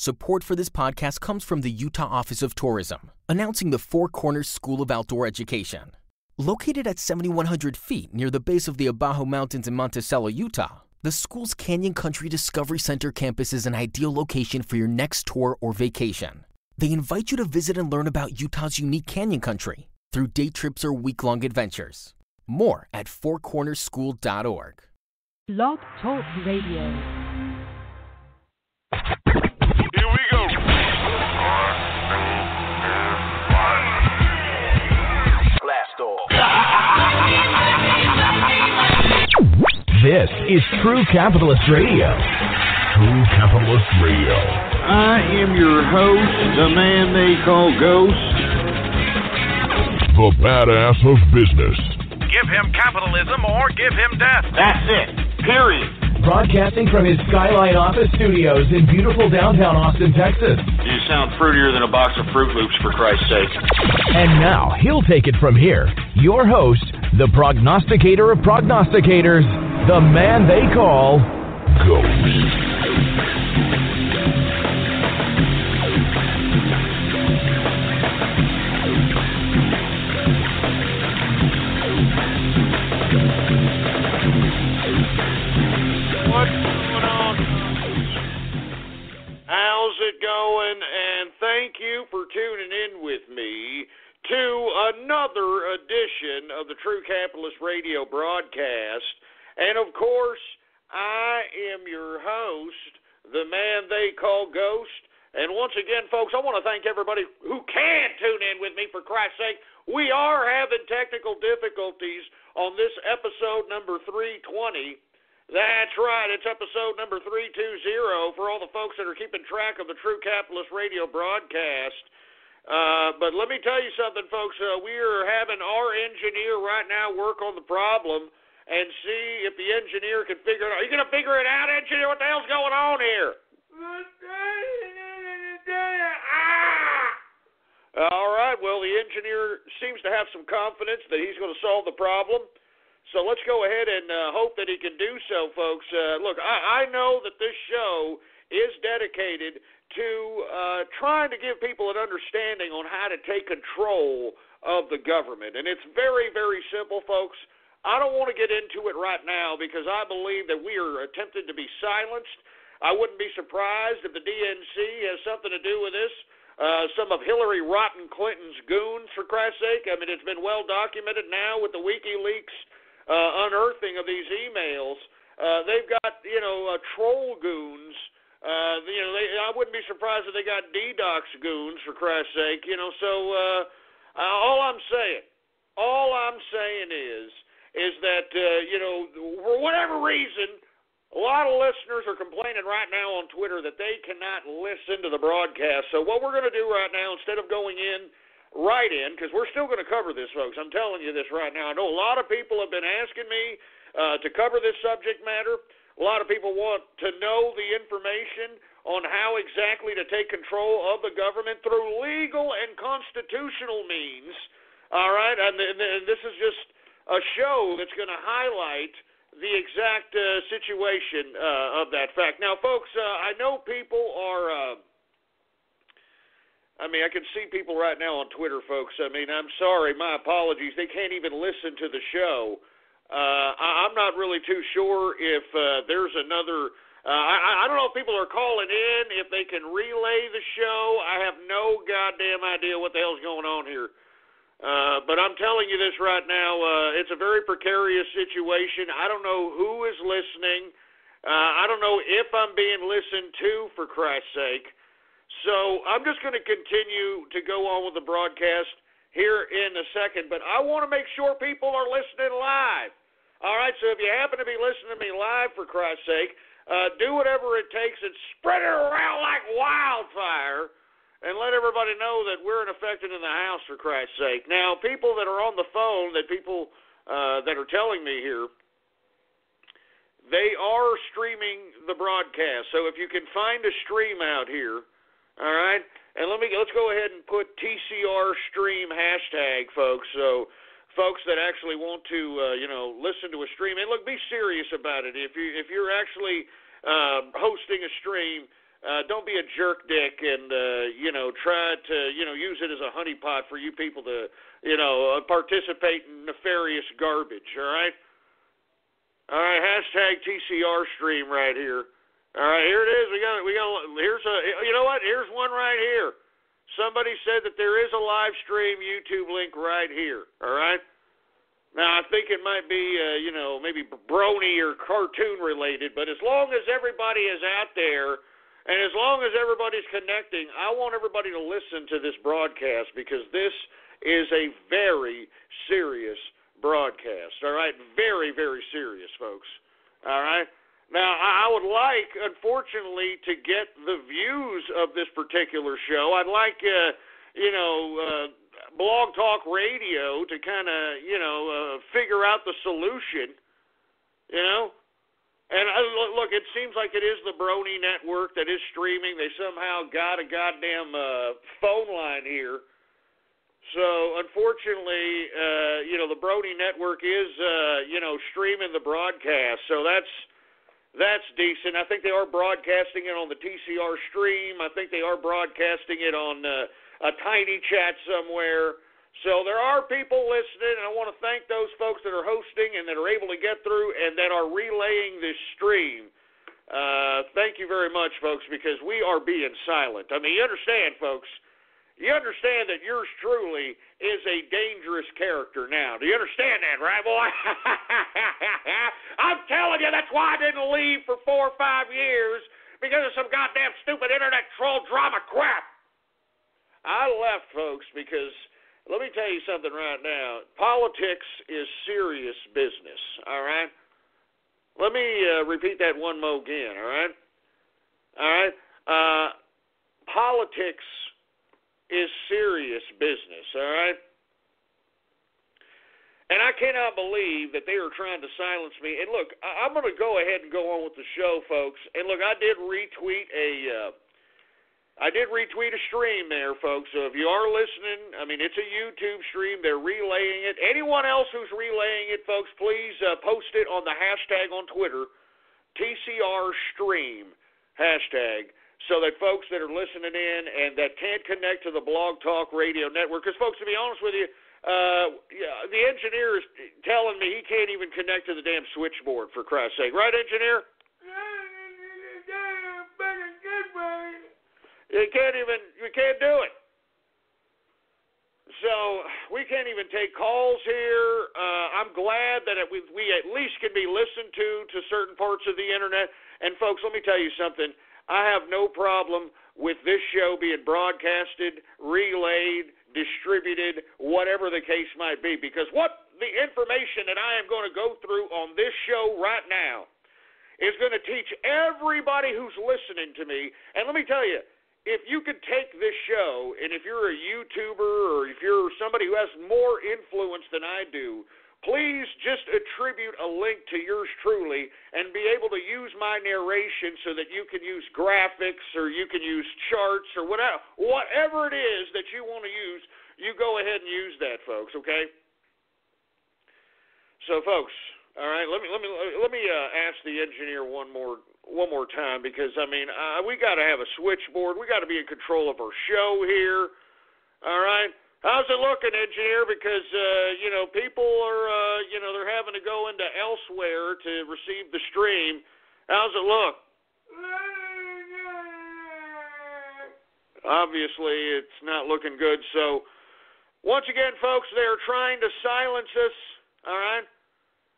Support for this podcast comes from the Utah Office of Tourism, announcing the Four Corners School of Outdoor Education. Located at 7,100 feet near the base of the Abajo Mountains in Monticello, Utah, the school's Canyon Country Discovery Center campus is an ideal location for your next tour or vacation. They invite you to visit and learn about Utah's unique canyon country through day trips or week-long adventures. More at fourcornerschool.org. Blog Talk Radio. Here we go. Blast off. This is True Capitalist Radio. True Capitalist Radio. I am your host, the man they call Ghost. The badass of business. Give him capitalism or give him death. That's it. Period. Broadcasting from his Skyline office studios in beautiful downtown Austin, Texas. You sound fruitier than a box of Fruit Loops, for Christ's sake. And now, he'll take it from here. Your host, the prognosticator of prognosticators, the man they call Ghost. How's it going? And thank you for tuning in with me to another edition of the True Capitalist Radio broadcast. And of course, I am your host, the man they call Ghost. And once again, folks, I want to thank everybody who can tune in with me, for Christ's sake. We are having technical difficulties on this episode number 320. That's right, it's episode number 320 for all the folks that are keeping track of the True Capitalist Radio broadcast. But let me tell you something, folks. We are having our engineer right now work on the problem and see if the engineer can figure it out. Are you going to figure it out, engineer? What the hell's going on here? All right, well, the engineer seems to have some confidence that he's going to solve the problem. So let's go ahead and hope that he can do so, folks. Look, I know that this show is dedicated to trying to give people an understanding on how to take control of the government. And it's very, very simple, folks. I don't want to get into it right now because I believe that we are attempting to be silenced. I wouldn't be surprised if the DNC has something to do with this. Some of Hillary Rotten Clinton's goons, for Christ's sake. I mean, it's been well documented now with the WikiLeaks unearthing of these emails. They've got, troll goons. I wouldn't be surprised if they got DDoS goons, for Christ's sake. So all I'm saying is that, for whatever reason, a lot of listeners are complaining right now on Twitter that they cannot listen to the broadcast. So what we're going to do right now, instead of going in, because we're still going to cover this, folks. I'm telling you this right now. I know a lot of people have been asking me to cover this subject matter. A lot of people want to know the information on how exactly to take control of the government through legal and constitutional means. All right? And this is just a show that's going to highlight the exact situation of that fact. Now, folks, I know people are... I can see people right now on Twitter, folks. I'm sorry, my apologies. They can't even listen to the show. I'm not really too sure if there's another... I don't know if people are calling in, if they can relay the show. I have no goddamn idea what the hell's going on here. But I'm telling you this right now. It's a very precarious situation. I don't know who is listening. I don't know if I'm being listened to, for Christ's sake. So I'm just going to continue to go on with the broadcast here in a second, but I want to make sure people are listening live. All right, so if you happen to be listening to me live, for Christ's sake, do whatever it takes and spread it around like wildfire and let everybody know that we're in effect in the house, for Christ's sake. Now, people that are on the phone, that are telling me here, they are streaming the broadcast. So if you can find a stream out here, all right, and let's go ahead and put TCR stream hashtag, folks. So folks that actually want to, listen to a stream, and look, be serious about it. If you're actually hosting a stream, don't be a jerk dick and, try to, use it as a honeypot for you people to, participate in nefarious garbage, all right? All right, hashtag TCR stream right here. All right, here it is. Here's one right here. Somebody said that there is a live stream YouTube link right here, all right? Now, I think it might be, maybe brony or cartoon related, but as long as everybody is out there and as long as everybody's connecting, I want everybody to listen to this broadcast because this is a very serious broadcast, all right? Very, very serious, folks, all right? Now, I would like, unfortunately, to get the views of this particular show. I'd like, Blog Talk Radio to kind of, figure out the solution, And look, it seems like it is the Brony Network that is streaming. They somehow got a goddamn phone line here. So, unfortunately, the Brony Network is, streaming the broadcast. So that's decent. I think they are broadcasting it on the TCR stream. I think they are broadcasting it on a tiny chat somewhere. So there are people listening, and I want to thank those folks that are hosting and that are able to get through and that are relaying this stream. Thank you very much, folks, because we are being silent. I mean, you understand, folks. You understand that yours truly is a dangerous character now. Do you understand that, right, boy? I'm telling you, that's why I didn't leave for 4 or 5 years, because of some goddamn stupid internet troll drama crap. I left, folks, because let me tell you something right now. Politics is serious business, all right? Let me repeat that one more again, all right? All right? Politics is serious business, all right? And I cannot believe that they are trying to silence me. And look, I'm going to go ahead and go on with the show, folks. And look, I did retweet a stream there, folks. So if you are listening, I mean, it's a YouTube stream. They're relaying it. Anyone else who's relaying it, folks, please post it on the hashtag on Twitter, TCR stream hashtag, so that folks that are listening in and that can't connect to the Blog Talk Radio Network, because, folks, to be honest with you, the engineer is telling me he can't even connect to the damn switchboard, for Christ's sake. Right, engineer? You can't do it. So we can't even take calls here. I'm glad that we at least can be listened to certain parts of the internet. And, folks, let me tell you something. I have no problem with this show being broadcasted, relayed, distributed, whatever the case might be, because what the information that I am going to go through on this show right now is going to teach everybody who's listening to me. And let me tell you, if you could take this show, and if you're a YouTuber or if you're somebody who has more influence than I do, please just attribute a link to yours truly and be able to use my narration so that you can use graphics or you can use charts or whatever it is that you want to use. You go ahead and use that, folks. Okay. So, folks, all right. Let me ask the engineer one more time, because I mean we got to have a switchboard. We got to be in control of our show here. All right. How's it looking, engineer? Because, people are, they're having to go into elsewhere to receive the stream. How's it look? Obviously, it's not looking good. So, once again, folks, they are trying to silence us, all right?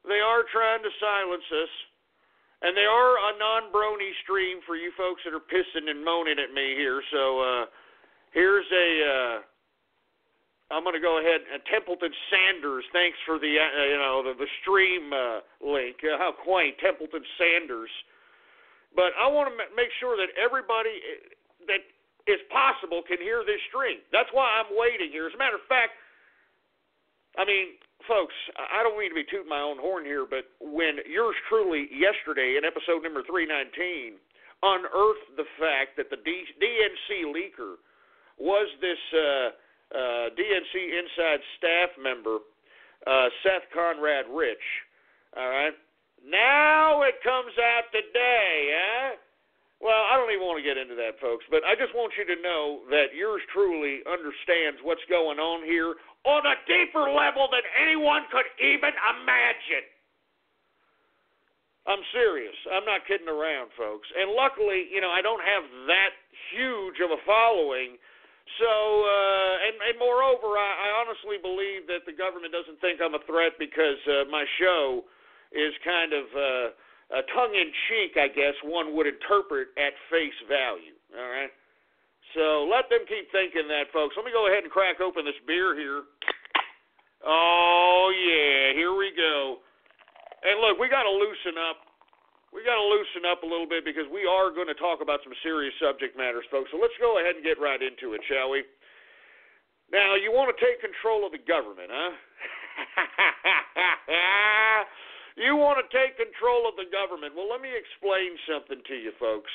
They are trying to silence us. And they are a non-brony stream for you folks that are pissing and moaning at me here. So, here's a... I'm going to go ahead and Templeton Sanders. Thanks for the the stream link. How quaint, Templeton Sanders. But I want to make sure that everybody that is possible can hear this stream. That's why I'm waiting here. As a matter of fact, I mean, folks, I don't mean to be tooting my own horn here, but when yours truly yesterday in episode number 319 unearthed the fact that the DNC leaker was this DNC inside staff member, Seth Conrad Rich, all right? Now it comes out today, Well, I don't even want to get into that, folks, but I just want you to know that yours truly understands what's going on here on a deeper level than anyone could even imagine. I'm serious. I'm not kidding around, folks. And luckily, I don't have that huge of a following. So, and moreover, I honestly believe that the government doesn't think I'm a threat because my show is kind of tongue-in-cheek, I guess one would interpret at face value, all right? So let them keep thinking that, folks. Let me go ahead and crack open this beer here. Oh, yeah, here we go. And look, we got to loosen up. We got to loosen up a little bit because we are going to talk about some serious subject matters, folks. So let's go ahead and get right into it, shall we? Now, you want to take control of the government, huh? You want to take control of the government. Well, let me explain something to you, folks.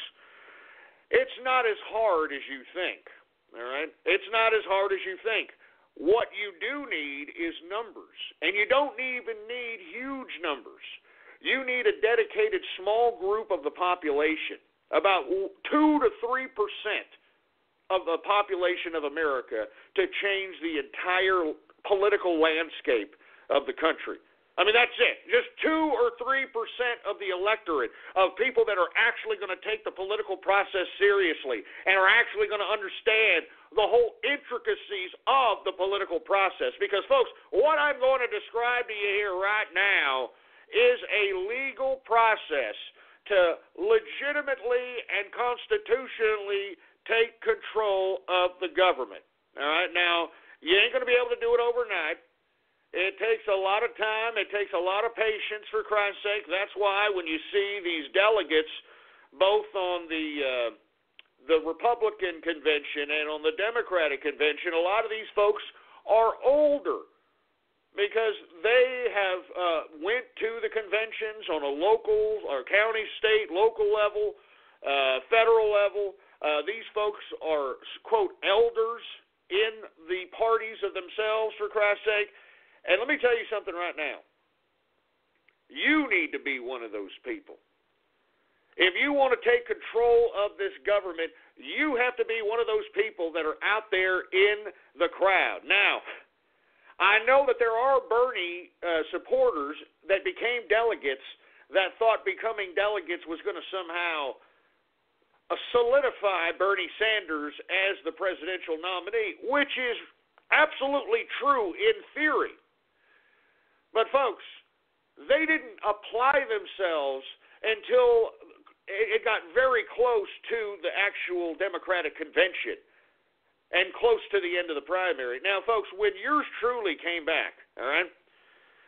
It's not as hard as you think, all right? It's not as hard as you think. What you do need is numbers, and you don't even need huge numbers. You need a dedicated small group of the population, about 2 to 3% of the population of America, to change the entire political landscape of the country. I mean, that's it. Just 2 or 3% of the electorate of people that are actually going to take the political process seriously and are actually going to understand the whole intricacies of the political process. Because, folks, what I'm going to describe to you here right now is a legal process to legitimately and constitutionally take control of the government. All right? Now, you ain't going to be able to do it overnight. It takes a lot of time. It takes a lot of patience, for Christ's sake. That's why when you see these delegates, both on the Republican convention and on the Democratic convention, a lot of these folks are older because they have went to the conventions on a local or county, state, local level, federal level. These folks are, quote, elders in the parties of themselves, for Christ's sake. And let me tell you something right now. You need to be one of those people. If you want to take control of this government, you have to be one of those people that are out there in the crowd. Now, I know that there are Bernie supporters that became delegates that thought becoming delegates was going to somehow solidify Bernie Sanders as the presidential nominee, which is absolutely true in theory. But, folks, they didn't apply themselves until it got very close to the actual Democratic convention and close to the end of the primary. Now, folks, when yours truly came back, all right,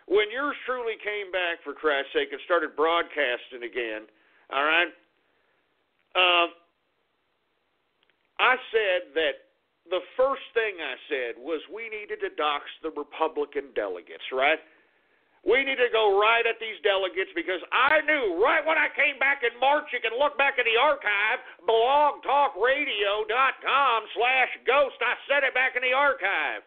when yours truly came back, for Christ's sake, and started broadcasting again, all right, I said that the first thing I said was we needed to dox the Republican delegates, right? We need to go right at these delegates because I knew right when I came back in March, you can look back in the archive, blogtalkradio.com/ghost. I said it back in the archive.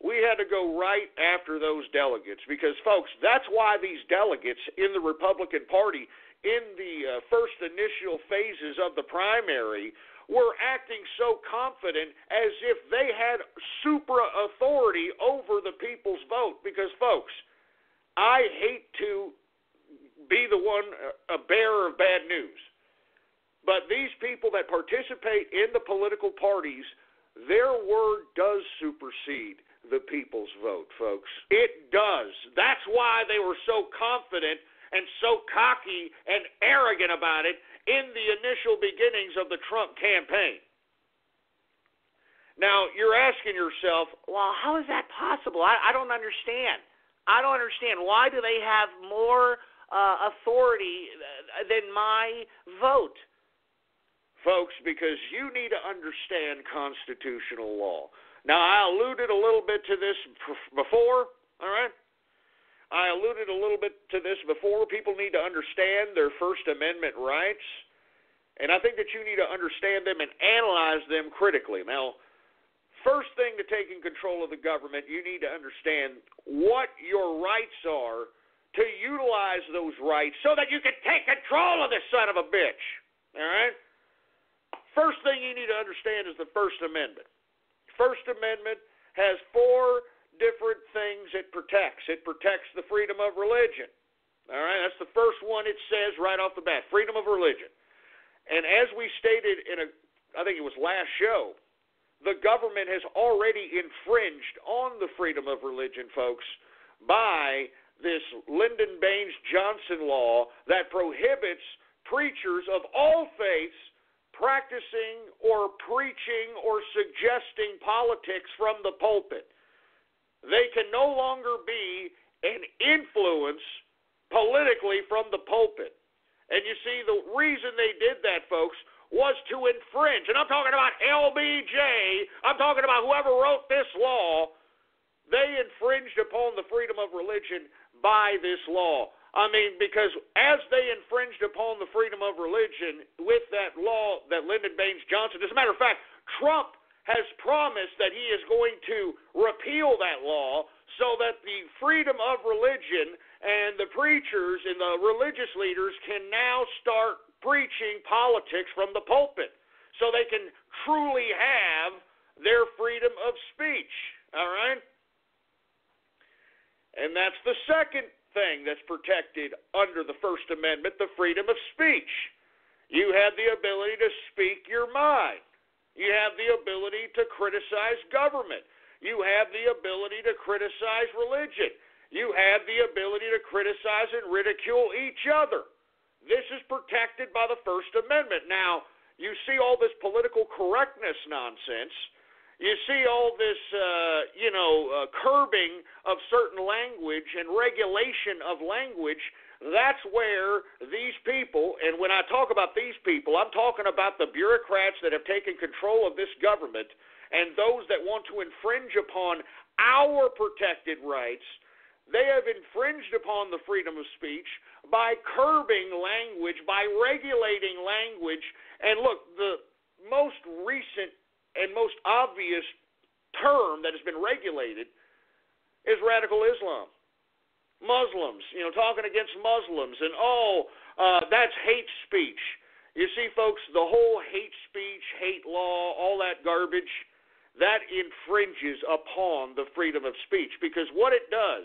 We had to go right after those delegates because, folks, that's why these delegates in the Republican Party in the first initial phases of the primary were acting so confident as if they had super authority over the people's vote because, folks, I hate to be the one, a bearer of bad news, but these people that participate in the political parties, their word does supersede the people's vote, folks. It does. That's why they were so confident and so cocky and arrogant about it in the initial beginnings of the Trump campaign. Now, you're asking yourself, well, how is that possible? I don't understand. I don't understand. Why do they have more authority than my vote? Folks, because you need to understand constitutional law. Now, I alluded a little bit to this before, all right? I alluded a little bit to this before. People need to understand their First Amendment rights, and I think that you need to understand them and analyze them critically. Now, first thing to taking control of the government, you need to understand what your rights are to utilize those rights so that you can take control of this son of a bitch. All right? First thing you need to understand is the First Amendment. First Amendment has 4 different things it protects. It protects the freedom of religion. All right? That's the first one it says right off the bat, freedom of religion. And as we stated in I think it was last show, the government has already infringed on the freedom of religion, folks, by this Lyndon Baines Johnson law that prohibits preachers of all faiths practicing or preaching or suggesting politics from the pulpit. They can no longer be an influence politically from the pulpit. And you see, the reason they did that, folks, was to infringe. And I'm talking about LBJ. I'm talking about whoever wrote this law. They infringed upon the freedom of religion by this law. I mean, because as they infringed upon the freedom of religion with that law that Lyndon Baines Johnson, as a matter of fact, Trump has promised that he is going to repeal that law so that the freedom of religion and the preachers and the religious leaders can now start preaching politics from the pulpit so they can truly have their freedom of speech. All right? And that's the second thing that's protected under the First Amendment, the freedom of speech. You have the ability to speak your mind. You have the ability to criticize government. You have the ability to criticize religion. You have the ability to criticize and ridicule each other. This is protected by the First Amendment. Now, you see all this political correctness nonsense. You see all this, curbing of certain language and regulation of language. That's where these people, and when I talk about these people, I'm talking about the bureaucrats that have taken control of this government and those that want to infringe upon our protected rights. They have infringed upon the freedom of speech by curbing language, by regulating language. And look, the most recent and most obvious term that has been regulated is radical Islam. Muslims, talking against Muslims, and that's hate speech. You see, folks, the whole hate speech, hate law, all that garbage, that infringes upon the freedom of speech, because what it does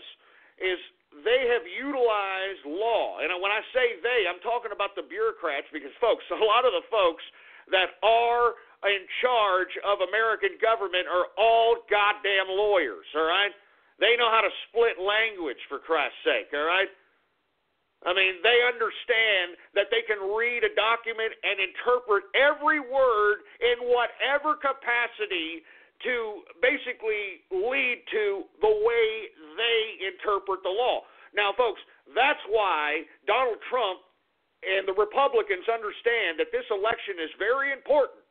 is they have utilized law. And when I say they, I'm talking about the bureaucrats, because, folks, a lot of the folks that are in charge of American government are all goddamn lawyers, all right? They know how to split language, for Christ's sake, all right? I mean, they understand that they can read a document and interpret every word in whatever capacity to basically lead to the way they interpret the law. Now, folks, that's why Donald Trump and the Republicans understand that this election is very important,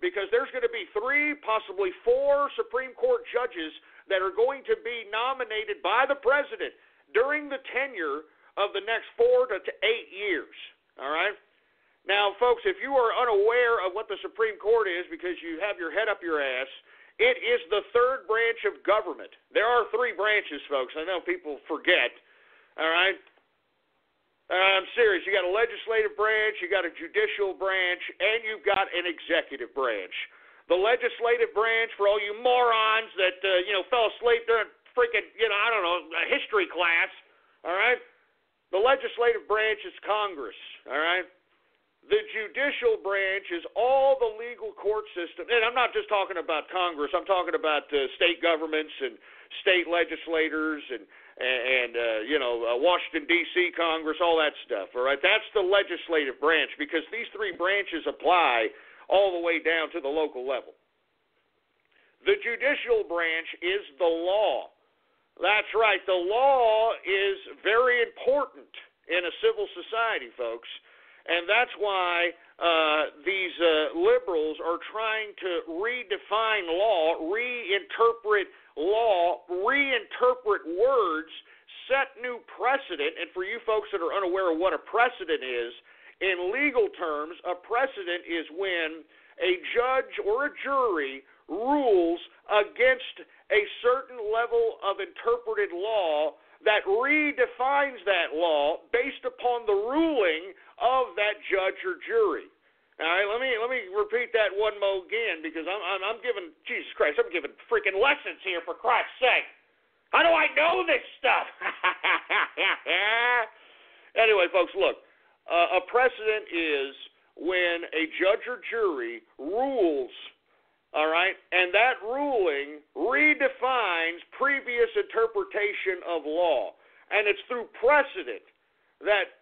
because there's going to be 3, possibly 4 Supreme Court judges that are going to be nominated by the president during the tenure of the next 4 to 8 years. All right? Now, folks, if you are unaware of what the Supreme Court is because you have your head up your ass, it is the 3rd branch of government. There are 3 branches, folks. I know people forget. All right? I'm serious. You got a legislative branch, you got a judicial branch, and you've got an executive branch. The legislative branch, for all you morons that fell asleep during freaking a history class. All right, the legislative branch is Congress. All right, the judicial branch is all the legal court system, and I'm not just talking about Congress. I'm talking about state governments and state legislators and Washington, D.C. Congress, all that stuff, all right? That's the legislative branch, because these 3 branches apply all the way down to the local level. The judicial branch is the law. That's right. The law is very important in a civil society, folks, and that's why these liberals are trying to redefine law, reinterpret law, reinterpret words, set new precedent. And for you folks that are unaware of what a precedent is, in legal terms, a precedent is when a judge or a jury rules against a certain level of interpreted law that redefines that law based upon the ruling of that judge or jury. All right, let me repeat that one more again, because I'm giving, Jesus Christ, I'm giving freaking lessons here, for Christ's sake. How do I know this stuff? Anyway, folks, look, a precedent is when a judge or jury rules, all right, and that ruling redefines previous interpretation of law. And it's through precedent that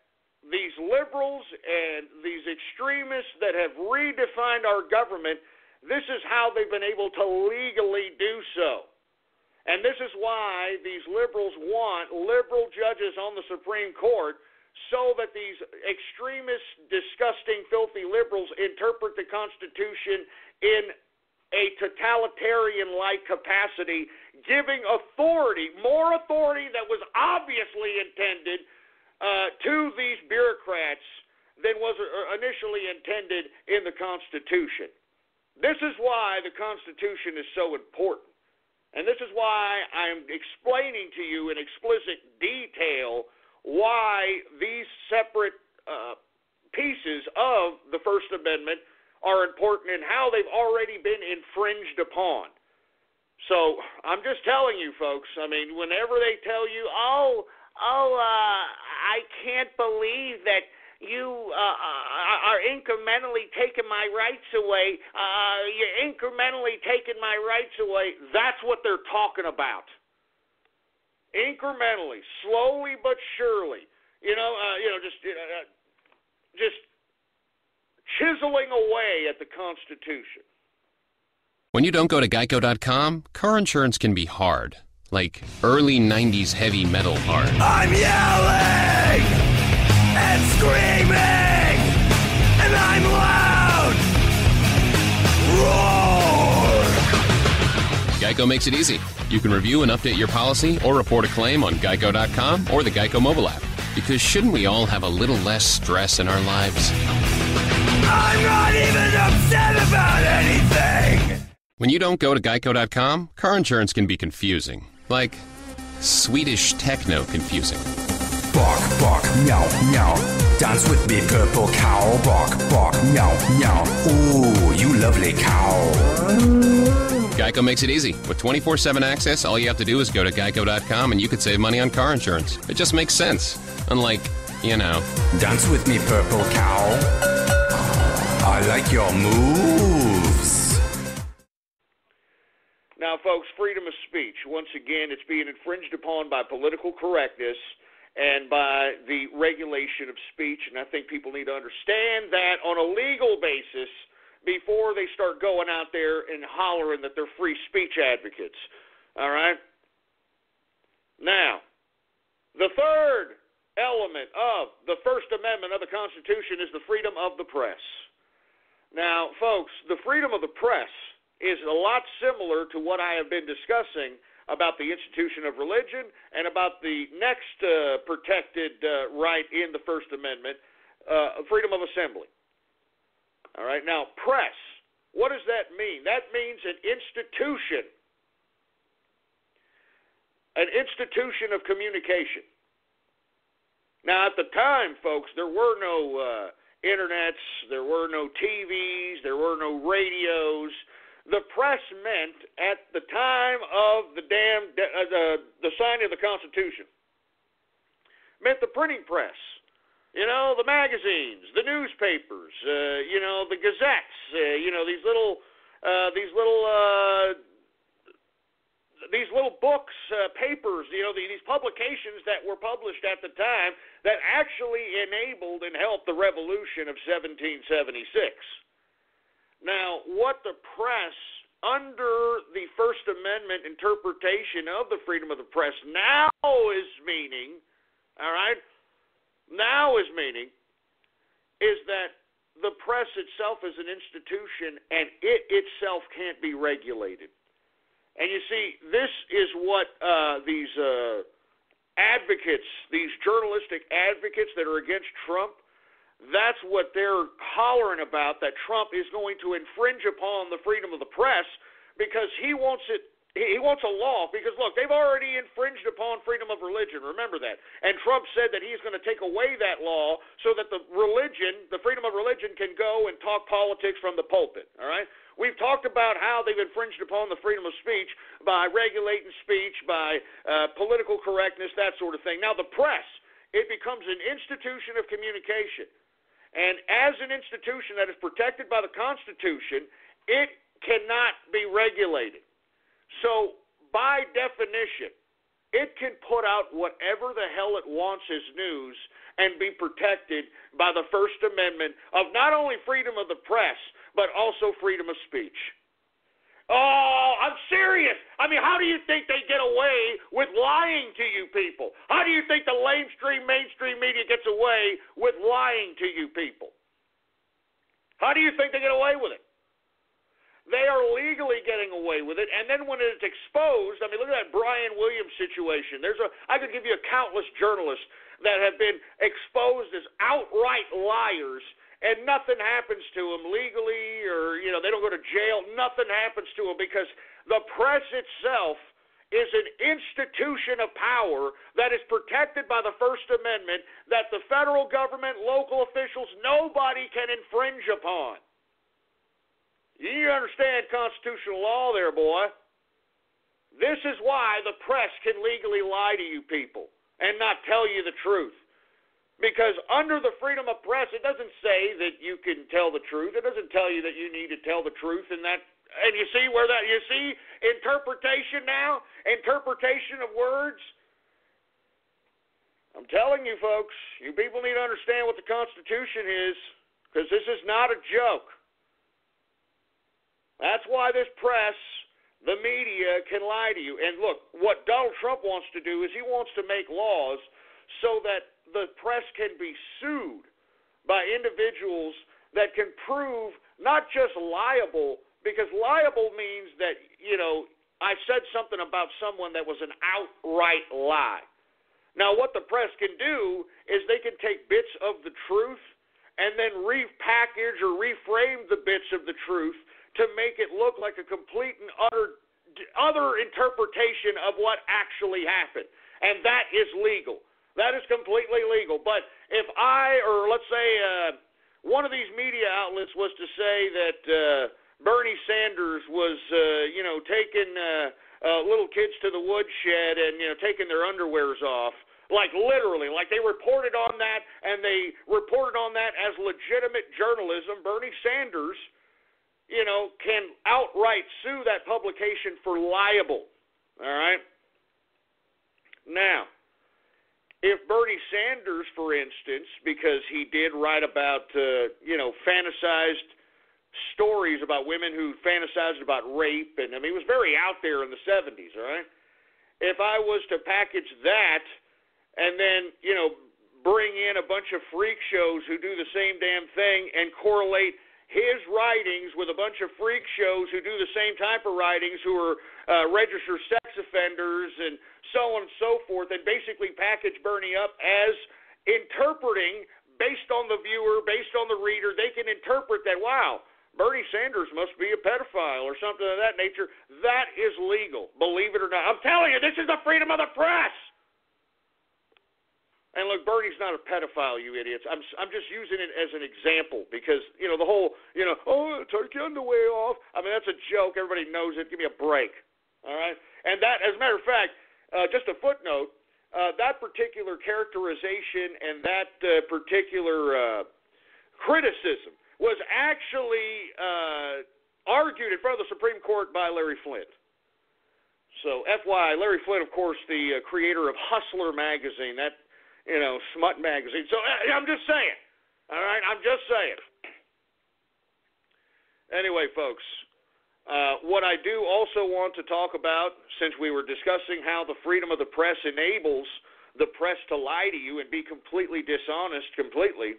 these liberals and these extremists that have redefined our government, this is how they've been able to legally do so. And this is why these liberals want liberal judges on the Supreme Court, so that these extremist, disgusting, filthy liberals interpret the Constitution in a totalitarian-like capacity, giving authority, more authority that was obviously intended to these bureaucrats than was initially intended in the Constitution. This is why the Constitution is so important. And this is why I'm explaining to you in explicit detail why these separate pieces of the First Amendment are important and how they've already been infringed upon. So I'm just telling you, folks, I mean, whenever they tell you, I can't believe that you are incrementally taking my rights away. You're incrementally taking my rights away. That's what they're talking about. Incrementally, slowly but surely. Just chiseling away at the Constitution. When you don't go to Geico.com, car insurance can be hard. Like early 90s heavy metal hard. I'm yelling and screaming, and I'm loud. Roar! Geico makes it easy. You can review and update your policy or report a claim on Geico.com or the Geico mobile app. Because shouldn't we all have a little less stress in our lives? I'm not even upset about anything! When you don't go to Geico.com, car insurance can be confusing. Like Swedish techno confusing. Bark, bark, meow, meow. Dance with me, purple cow. Bark, bark, meow, meow. Ooh, you lovely cow. Geico makes it easy. With 24/7 access, all you have to do is go to Geico.com and you could save money on car insurance. It just makes sense. Unlike, Dance with me, purple cow. I like your moves. Now, folks, freedom of speech. Once again, it's being infringed upon by political correctness and by the regulation of speech, and I think people need to understand that on a legal basis before they start going out there and hollering that they're free speech advocates. All right? Now, the third element of the First Amendment of the Constitution is the freedom of the press. Now, folks, the freedom of the press is a lot similar to what I have been discussing about the institution of religion and about the next protected right in the First Amendment, freedom of assembly. All right, now, press, what does that mean? That means an institution of communication. Now, at the time, folks, there were no internets, there were no TVs, there were no radios. The press meant, at the time of the signing of the Constitution, meant the printing press, the magazines, the newspapers, the gazettes, these little books, papers, these publications that were published at the time that actually enabled and helped the revolution of 1776. Now, what the press, under the First Amendment interpretation of the freedom of the press, now is meaning, is that the press itself is an institution and it itself can't be regulated. And you see, this is what these advocates, these journalistic advocates that are against Trump, that's what they're hollering about, that Trump is going to infringe upon the freedom of the press because he wants it He wants a law because, look, they've already infringed upon freedom of religion. Remember that. And Trump said that he's going to take away that law so that the freedom of religion, can go and talk politics from the pulpit. All right? We've talked about how they've infringed upon the freedom of speech by regulating speech, by political correctness, that sort of thing. Now, the press, it becomes an institution of communication. And as an institution that is protected by the Constitution, it cannot be regulated. So, by definition, it can put out whatever the hell it wants as news and be protected by the First Amendment of not only freedom of the press, but also freedom of speech. Oh, I'm serious. I mean, how do you think they get away with lying to you people? How do you think the mainstream media gets away with lying to you people? How do you think they get away with it? They are legally getting away with it, and then when it's exposed, I mean, look at that Brian Williams situation. I could give you countless journalists that have been exposed as outright liars, and nothing happens to them legally, or they don't go to jail. Nothing happens to them because the press itself is an institution of power that is protected by the First Amendment that the federal government, local officials, nobody can infringe upon. You understand constitutional law there, boy. This is why the press can legally lie to you people and not tell you the truth. Because under the freedom of press, it doesn't say that you can tell the truth. It doesn't tell you that you need to tell the truth in that. And you see interpretation now? Interpretation of words? I'm telling you, folks, you people need to understand what the Constitution is, because this is not a joke. That's why this press, the media, can lie to you. And look, what Donald Trump wants to do is he wants to make laws so that the press can be sued by individuals that can prove not just liable, because liable means that, I said something about someone that was an outright lie. Now, what the press can do is they can take bits of the truth and then repackage or reframe the bits of the truth to make it look like a complete and other interpretation of what actually happened. And that is legal. That is completely legal. But if let's say one of these media outlets was to say that Bernie Sanders was, taking little kids to the woodshed and, taking their underwears off, like literally, like they reported on that, and they reported on that as legitimate journalism, Bernie Sanders, can outright sue that publication for libel. All right? Now, if Bernie Sanders, for instance, because he did write about, fantasized stories about women who fantasized about rape, and he was very out there in the 70s, all right? If I was to package that and then, bring in a bunch of freak shows who do the same damn thing and correlate his writings with a bunch of freak shows who do the same type of writings, who are registered sex offenders and so on and so forth, and basically package Bernie up as interpreting based on the viewer, based on the reader. They can interpret that, wow, Bernie Sanders must be a pedophile or something of that nature. That is legal, believe it or not. I'm telling you, this is the freedom of the press. And look, Bernie's not a pedophile, you idiots. I'm just using it as an example because, the whole, take your underwear off. That's a joke. Everybody knows it. Give me a break. All right? And that, as a matter of fact, just a footnote, that particular characterization and that particular criticism was actually argued in front of the Supreme Court by Larry Flynt. So, FYI, Larry Flynt, of course, the creator of Hustler magazine, that smut magazine. So I'm just saying. All right? I'm just saying. Anyway, folks, what I do also want to talk about, since we were discussing how the freedom of the press enables the press to lie to you and be completely dishonest completely,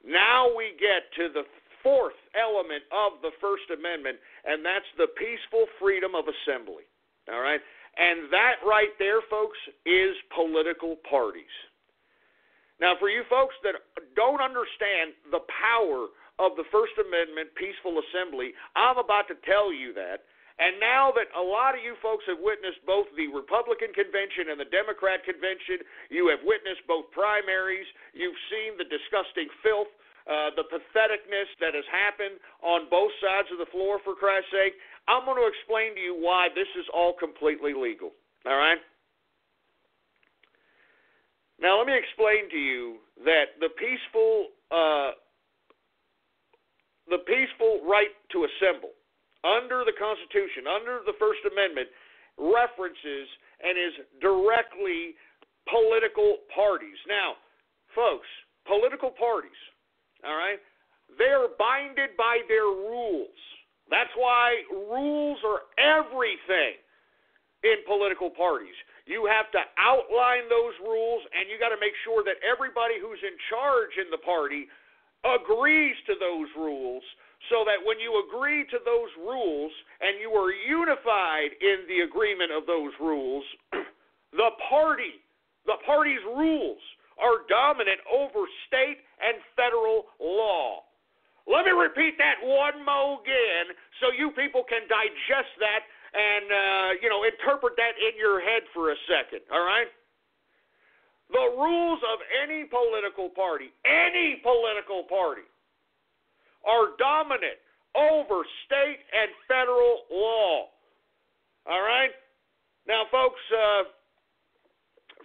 now we get to the fourth element of the First Amendment, and that's the peaceful freedom of assembly. All right? And that right there, folks, is political parties. Now, for you folks that don't understand the power of the First Amendment, peaceful assembly, I'm about to tell you that, And now that a lot of you folks have witnessed both the Republican convention and the Democrat convention, you have witnessed both primaries, you've seen the disgusting filth, the patheticness that has happened on both sides of the floor, for Christ's sake, I'm going to explain to you why this is all completely legal. All right? Now, let me explain to you that the peaceful right to assemble under the Constitution, under the First Amendment, references and is directly political parties. Now, folks, political parties, all right, they are binded by their rules. That's why rules are everything in political parties. You have to outline those rules, and you got to make sure that everybody who's in charge in the party agrees to those rules, so that when you agree to those rules and you are unified in the agreement of those rules, the party's rules are dominant over state and federal law. Let me repeat that one more again so you people can digest that and interpret that in your head for a second, all right? The rules of any political party, are dominant over state and federal law. All right? Now, folks,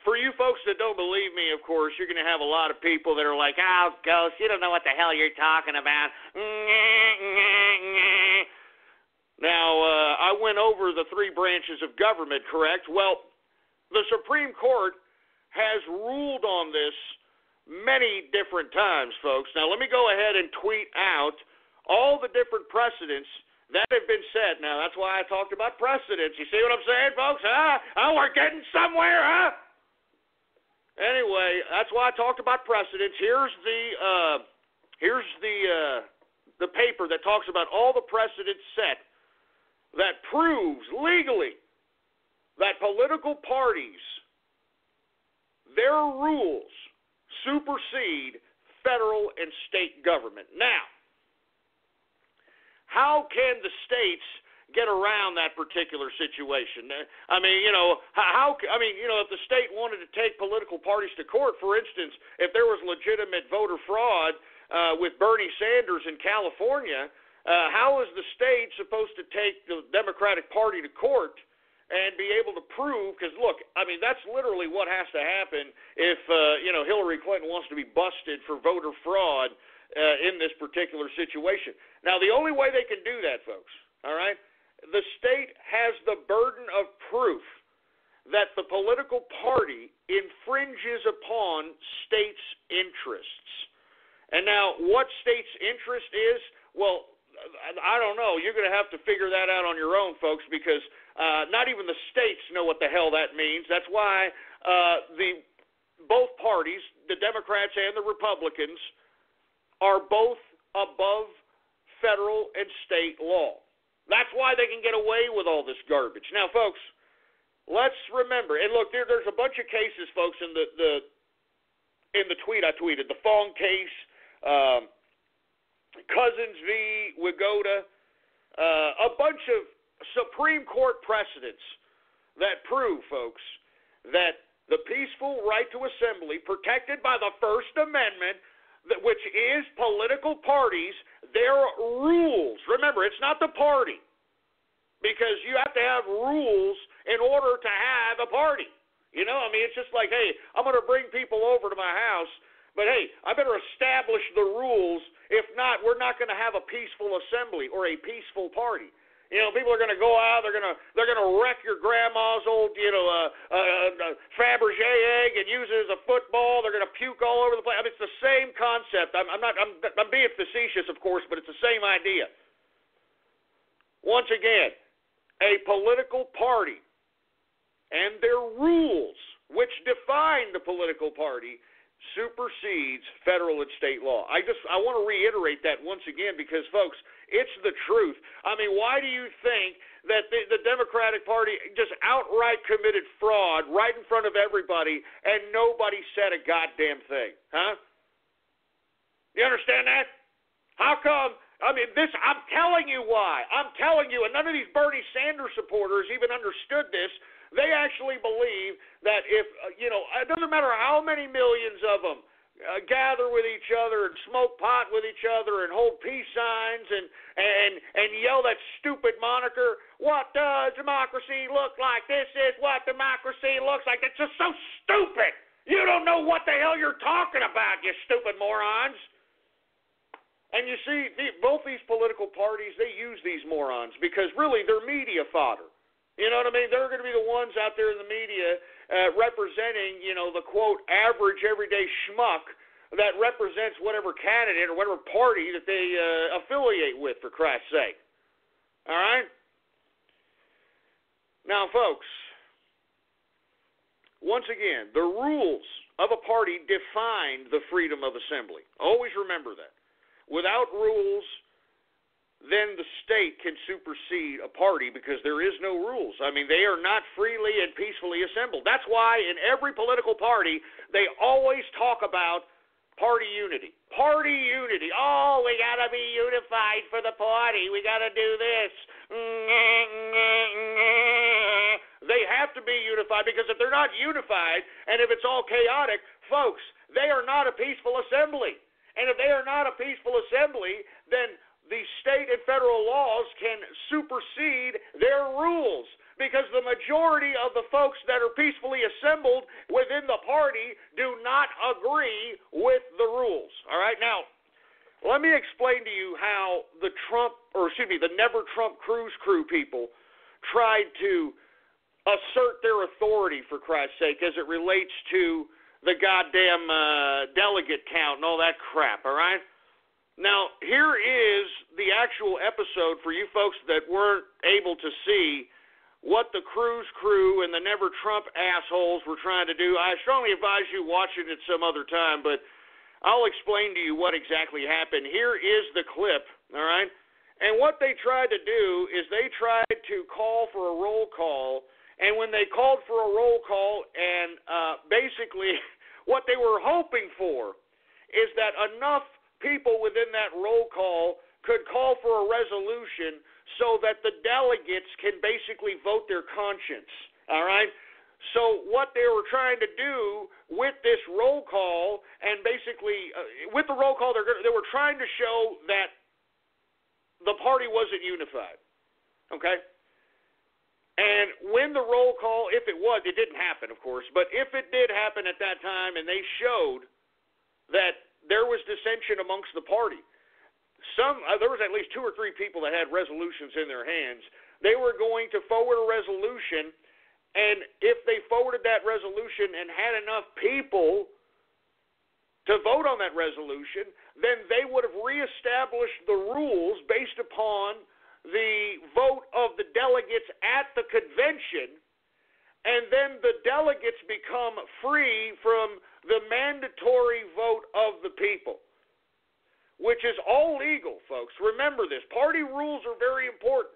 for you folks that don't believe me, of course, you're going to have a lot of people that are like, oh, Ghost, you don't know what the hell you're talking about. Now, I went over the three branches of government, correct? Well, the Supreme Court has ruled on this many different times, folks. Now, let me go ahead and tweet out all the different precedents that have been set. Now, that's why I talked about precedents. You see what I'm saying, folks? Huh? Oh, we're getting somewhere, huh? Anyway, that's why I talked about precedents. Here's the paper that talks about all the precedents set that proves legally that political parties, their rules supersede federal and state government. Now, how can the states get around that particular situation? I mean, if the state wanted to take political parties to court, for instance, if there was legitimate voter fraud with Bernie Sanders in California, how is the state supposed to take the Democratic Party to court and be able to prove, because look, I mean, that's literally what has to happen if, Hillary Clinton wants to be busted for voter fraud in this particular situation. Now, the only way they can do that, folks, all right, the state has the burden of proof that the political party infringes upon states' interests. And now, what states' interest is, well, I don't know. You're going to have to figure that out on your own, folks, because not even the states know what the hell that means. That's why both parties, the Democrats and the Republicans, are both above federal and state law. That's why they can get away with all this garbage. Now, folks, let's remember, and look, there's a bunch of cases, folks, in the tweet I tweeted. The Fong case, Cousins v. Wigoda, a bunch of Supreme Court precedents that prove, folks, that the peaceful right to assembly, protected by the First Amendment, which is political parties, their rules. Remember, it's not the party, because you have to have rules in order to have a party. You know, I mean, it's just like, hey, I'm going to bring people over to my house, but hey, I better establish the rules. If not, we're not going to have a peaceful assembly or a peaceful party. You know, people are going to go out. They're going to wreck your grandma's old, Fabergé egg and use it as a football. They're going to puke all over the place. I mean, it's the same concept. I'm being facetious, of course, but it's the same idea. Once again, a political party and their rules, which define the political party, supersedes federal and state law. I want to reiterate that once again because, folks, it's the truth. I mean, why do you think that the Democratic Party just outright committed fraud right in front of everybody and nobody said a goddamn thing? Huh? You understand that? How come I mean, I'm telling you why. I'm telling you, and none of these Bernie Sanders supporters even understood this. They actually believe that if, it doesn't matter how many millions of them gather with each other and smoke pot with each other and hold peace signs and yell that stupid moniker, what does democracy look like? This is what democracy looks like. It's just so stupid. You don't know what the hell you're talking about, you stupid morons. And you see, both these political parties, they use these morons because really they're media fodder. You know what I mean? They're going to be the ones out there in the media representing, the quote, average everyday schmuck that represents whatever candidate or whatever party that they affiliate with, for Christ's sake. All right? Now, folks, once again, the rules of a party define the freedom of assembly. Always remember that. Without rules, then the state can supersede a party because there is no rules. I mean, they are not freely and peacefully assembled. That's why in every political party, they always talk about party unity. Party unity. Oh, we got to be unified for the party. We got to do this. They have to be unified because if they're not unified and if it's all chaotic, folks, they are not a peaceful assembly. And if they are not a peaceful assembly, then the state and federal laws can supersede their rules because the majority of the folks that are peacefully assembled within the party do not agree with the rules. All right, now, let me explain to you how the Never Trump Cruise Crew people tried to assert their authority, for Christ's sake, as it relates to the goddamn delegate count and all that crap, all right? Now, here is the actual episode for you folks that weren't able to see what the Cruise Crew and the Never Trump assholes were trying to do. I strongly advise you watch it at some other time, but I'll explain to you what exactly happened. Here is the clip, all right? And what they tried to do is they tried to call for a roll call, and when they called for a roll call and basically what they were hoping for is that enough people within that roll call could call for a resolution so that the delegates can basically vote their conscience, all right? So what they were trying to do with this roll call and basically with the roll call, they were trying to show that the party wasn't unified, okay? And when the roll call, if it was, it didn't happen, of course, but if it did happen at that time and they showed that there was dissension amongst the party, there was at least 2 or 3 people that had resolutions in their hands. They were going to forward a resolution, and if they forwarded that resolution and had enough people to vote on that resolution, then they would have reestablished the rules based upon the vote of the delegates at the convention, and then the delegates become free from the mandatory vote of the people, which is all legal, folks. Remember this. Party rules are very important.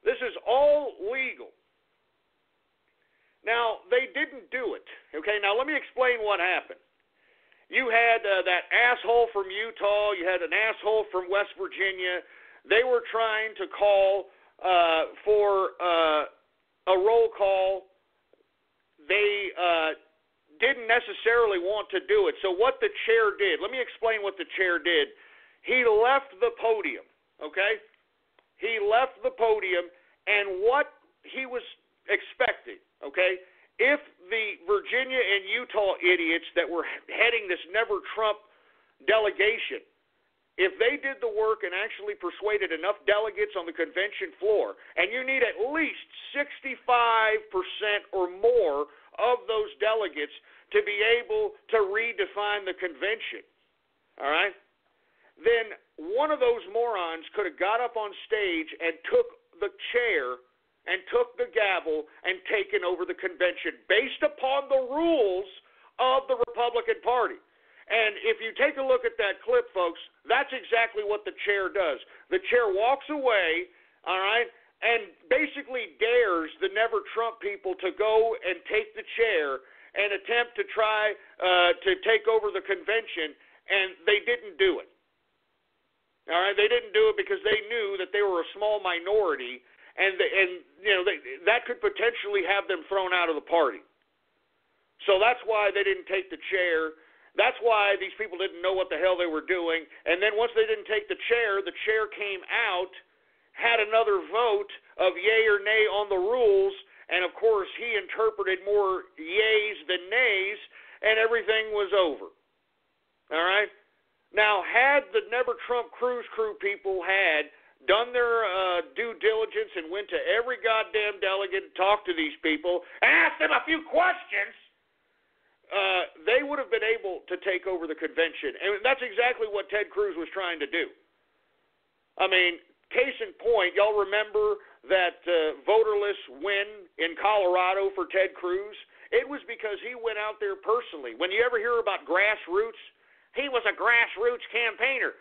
This is all legal. Now, they didn't do it. Okay, now let me explain what happened. You had that asshole from Utah. You had an asshole from West Virginia. They were trying to call for a roll call. They didn't necessarily want to do it. So what the chair did, let me explain what the chair did. He left the podium, okay? He left the podium, and what he was expecting, okay, if the Virginia and Utah idiots that were heading this Never Trump delegation, if they did the work and actually persuaded enough delegates on the convention floor, and you need at least 65% or more of those delegates to be able to redefine the convention, all right, then one of those morons could have got up on stage and took the chair and took the gavel and taken over the convention based upon the rules of the Republican Party. And if you take a look at that clip, folks, that's exactly what the chair does. The chair walks away, all right, and basically dares the Never Trump people to go and take the chair and attempt to try to take over the convention, and they didn't do it. All right, they didn't do it because they knew that they were a small minority, and that could potentially have them thrown out of the party. So that's why they didn't take the chair. That's why these people didn't know what the hell they were doing. And then once they didn't take the chair came out, had another vote of yay or nay on the rules, and of course he interpreted more yays than nays, and everything was over. All right? Now, had the Never Trump Cruise Crew people had done their due diligence and went to every goddamn delegate and talked to these people and asked them a few questions, they would have been able to take over the convention. And that's exactly what Ted Cruz was trying to do. I mean, case in point, y'all remember that voterless win in Colorado for Ted Cruz? It was because he went out there personally. When you ever hear about grassroots, he was a grassroots campaigner.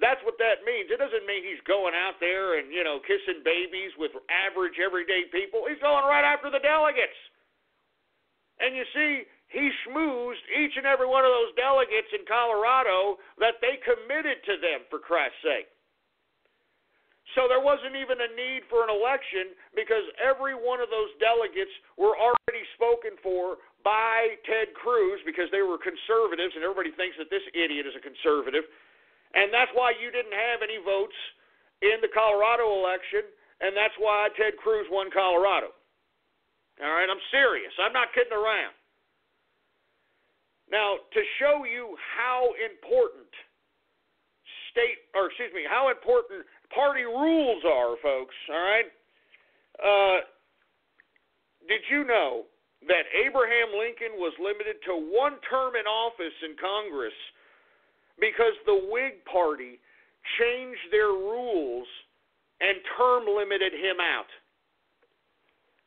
That's what that means. It doesn't mean he's going out there and, kissing babies with average, everyday people. He's going right after the delegates. And you see, he schmoozed each and every one of those delegates in Colorado that they committed to them, for Christ's sake. So there wasn't even a need for an election because every one of those delegates were already spoken for by Ted Cruz because they were conservatives, and everybody thinks that this idiot is a conservative. And that's why you didn't have any votes in the Colorado election, and that's why Ted Cruz won Colorado. All right, I'm serious. I'm not kidding around. Now, to show you how important how important party rules are, folks, all right? Did you know that Abraham Lincoln was limited to one term in office in Congress because the Whig Party changed their rules and term limited him out?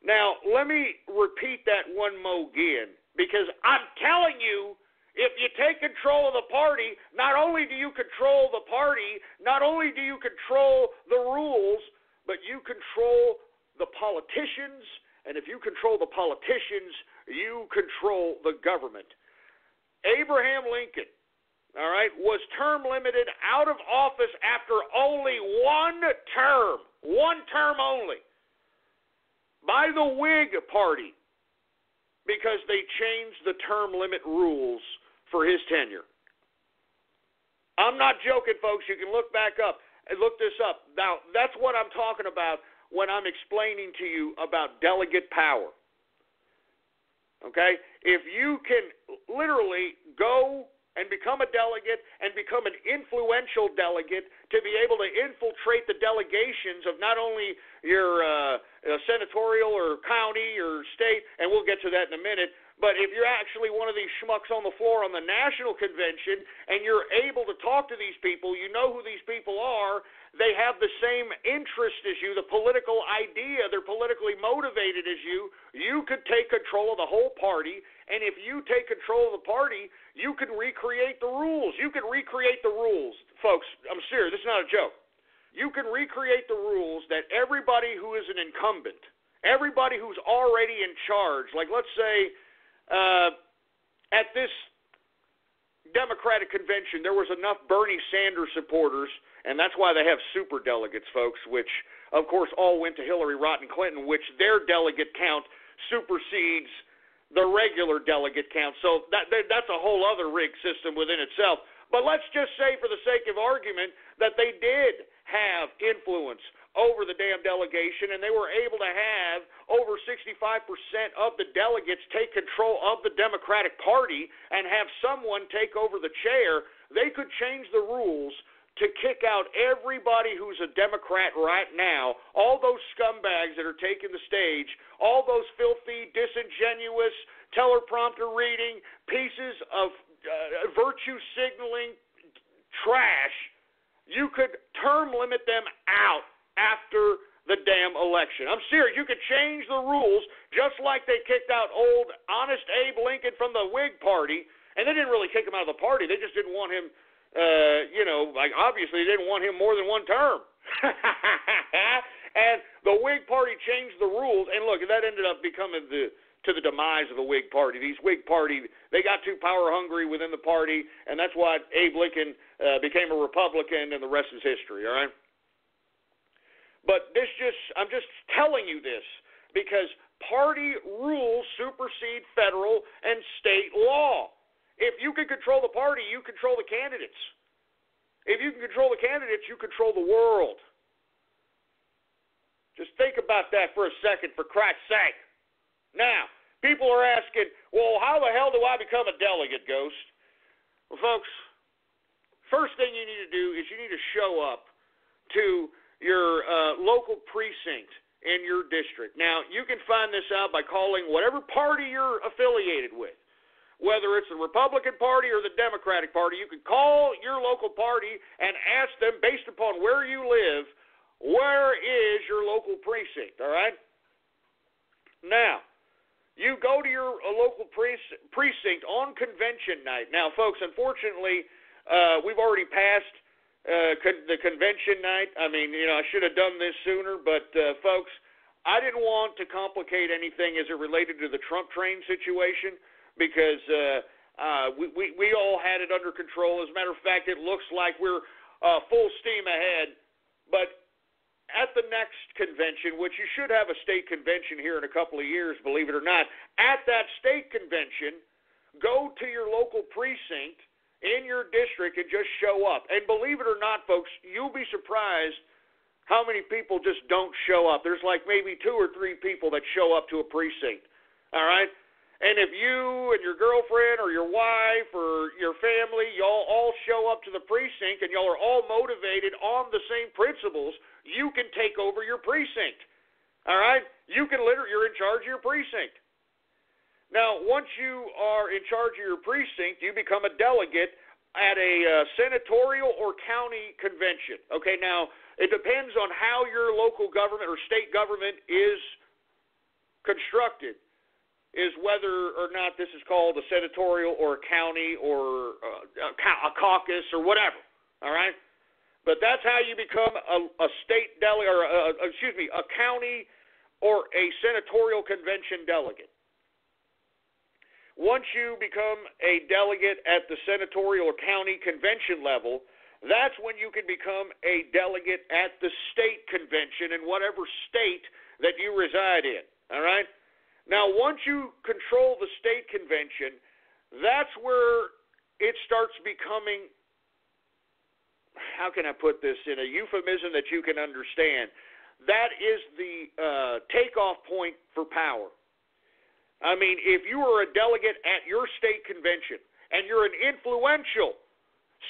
Now, let me repeat that one more again, because I'm telling you, if you take control of the party, not only do you control the party, not only do you control the rules, but you control the politicians, and if you control the politicians, you control the government. Abraham Lincoln, all right, was term limited out of office after only one term only, by the Whig Party, because they changed the term limit rules for his tenure. I'm not joking, folks. You can look back up and look this up. Now, that's what I'm talking about when I'm explaining to you about delegate power. Okay? If you can literally go and become a delegate and become an influential delegate to be able to infiltrate the delegations of not only your senatorial or county or state, and we'll get to that in a minute, but if you're actually one of these schmucks on the floor on the national convention and you're able to talk to these people, you know who these people are, they have the same interest as you, the political idea, they're politically motivated as you, you could take control of the whole party, and if you take control of the party, you can recreate the rules. You can recreate the rules. Folks, I'm serious, this is not a joke. You can recreate the rules that everybody who is an incumbent, everybody who's already in charge, like let's say at this Democratic convention, there was enough Bernie Sanders supporters, and that's why they have super delegates, folks, which, of course, all went to Hillary Rodham Clinton, which their delegate count supersedes the regular delegate count. So that's a whole other rigged system within itself. But let's just say, for the sake of argument, that they did have influence over the damn delegation, and they were able to have over 65% of the delegates take control of the Democratic Party and have someone take over the chair. They could change the rules to kick out everybody who's a Democrat right now, all those scumbags that are taking the stage, all those filthy, disingenuous, teleprompter reading, pieces of virtue signaling trash. You could term limit them out after the damn election. I'm serious. You could change the rules just like they kicked out old Honest Abe Lincoln from the Whig Party, and they didn't really kick him out of the party. They just didn't want him, obviously they didn't want him more than one term. And the Whig Party changed the rules, and look, that ended up becoming the to the demise of the Whig Party. These Whig Party, they got too power hungry within the party, and that's why Abe Lincoln became a Republican, and the rest is history, all right? But I'm just telling you this because party rules supersede federal and state law. If you can control the party, you control the candidates. If you can control the candidates, you control the world. Just think about that for a second, for Christ's sake. Now, people are asking, well, how the hell do I become a delegate, Ghost? Well, folks, first thing you need to do is you need to show up to your local precinct in your district. Now, you can find this out by calling whatever party you're affiliated with. Whether it's the Republican Party or the Democratic Party, you can call your local party and ask them, based upon where you live, where is your local precinct, all right? Now, you go to your local precinct on convention night. Now, folks, unfortunately, we've already passed the convention night. I mean, I should have done this sooner, but, folks, I didn't want to complicate anything as it related to the Trump train situation because we all had it under control. As a matter of fact, it looks like we're full steam ahead, but at the next convention, which you should have a state convention here in a couple of years, believe it or not, at that state convention, go to your local precinct in your district and just show up. And believe it or not, folks, you'll be surprised how many people just don't show up. There's like maybe 2 or 3 people that show up to a precinct, all right? And if you and your girlfriend or your wife or your family, y'all all show up to the precinct and y'all are all motivated on the same principles, you can take over your precinct. All right? You're in charge of your precinct. Now, once you are in charge of your precinct, you become a delegate at a senatorial or county convention. Okay, now, it depends on how your local government or state government is constructed, is whether or not this is called a senatorial or a county or a caucus or whatever. All right? But that's how you become a state delegate, or a county or a senatorial convention delegate. Once you become a delegate at the senatorial or county convention level, that's when you can become a delegate at the state convention in whatever state that you reside in. All right? Now, once you control the state convention, that's where it starts becoming, how can I put this in a euphemism that you can understand? That is the takeoff point for power. I mean, if you are a delegate at your state convention and you're an influential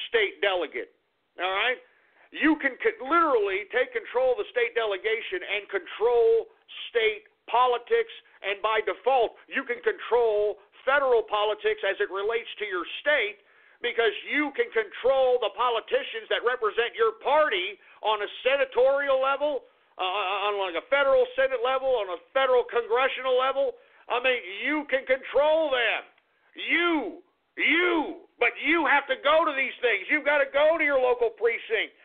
state delegate, all right, you can literally take control of the state delegation and control state politics, and by default, you can control federal politics as it relates to your state, because you can control the politicians that represent your party on a senatorial level, on like a federal Senate level, on a federal congressional level. I mean, you can control them. But you have to go to these things. You've got to go to your local precinct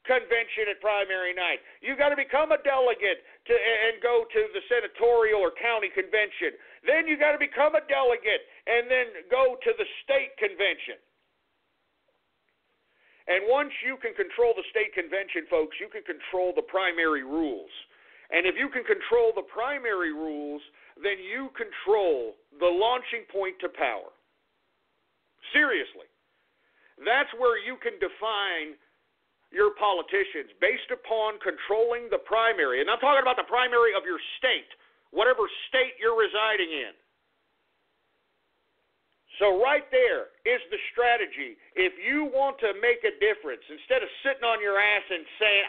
convention at primary night. You've got to become a delegate and go to the senatorial or county convention. Then you've got to become a delegate and then go to the state convention. And once you can control the state convention, folks, you can control the primary rules. And if you can control the primary rules, then you control the launching point to power. Seriously. That's where you can define your politicians based upon controlling the primary. And I'm talking about the primary of your state, whatever state you're residing in. So right there is the strategy. If you want to make a difference, instead of sitting on your ass and saying,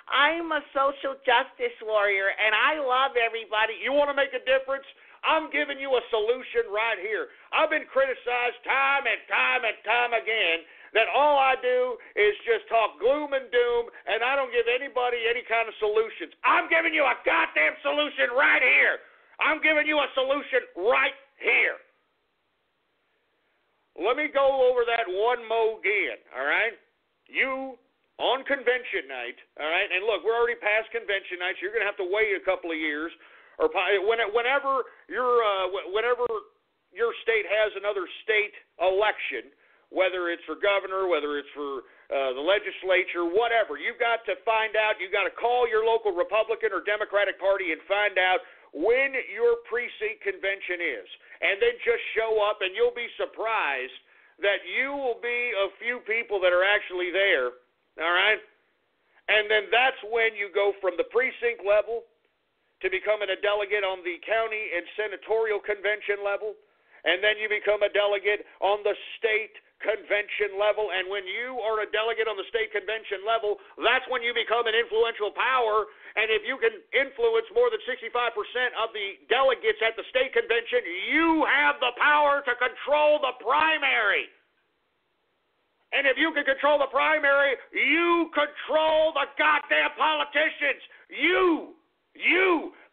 I'm a social justice warrior and I love everybody, you want to make a difference? I'm giving you a solution right here. I've been criticized time and time again that all I do is just talk gloom and doom, and I don't give anybody any kind of solutions. I'm giving you a goddamn solution right here. I'm giving you a solution right here. Let me go over that one more again, all right? You, on convention night, all right, and look, we're already past convention night, so you're going to have to wait a couple of years or whenever your state has another state election, whether it's for governor, whether it's for the legislature, whatever, you've got to find out, you've got to call your local Republican or Democratic Party and find out when your precinct convention is. And then just show up, and you'll be surprised that you will be a few people that are actually there, all right? And then that's when you go from the precinct level to becoming a delegate on the county and senatorial convention level, and then you become a delegate on the state convention level, and when you are a delegate on the state convention level, that's when you become an influential power, and if you can influence more than 65% of the delegates at the state convention, you have the power to control the primary. And if you can control the primary, you control the goddamn politicians. You.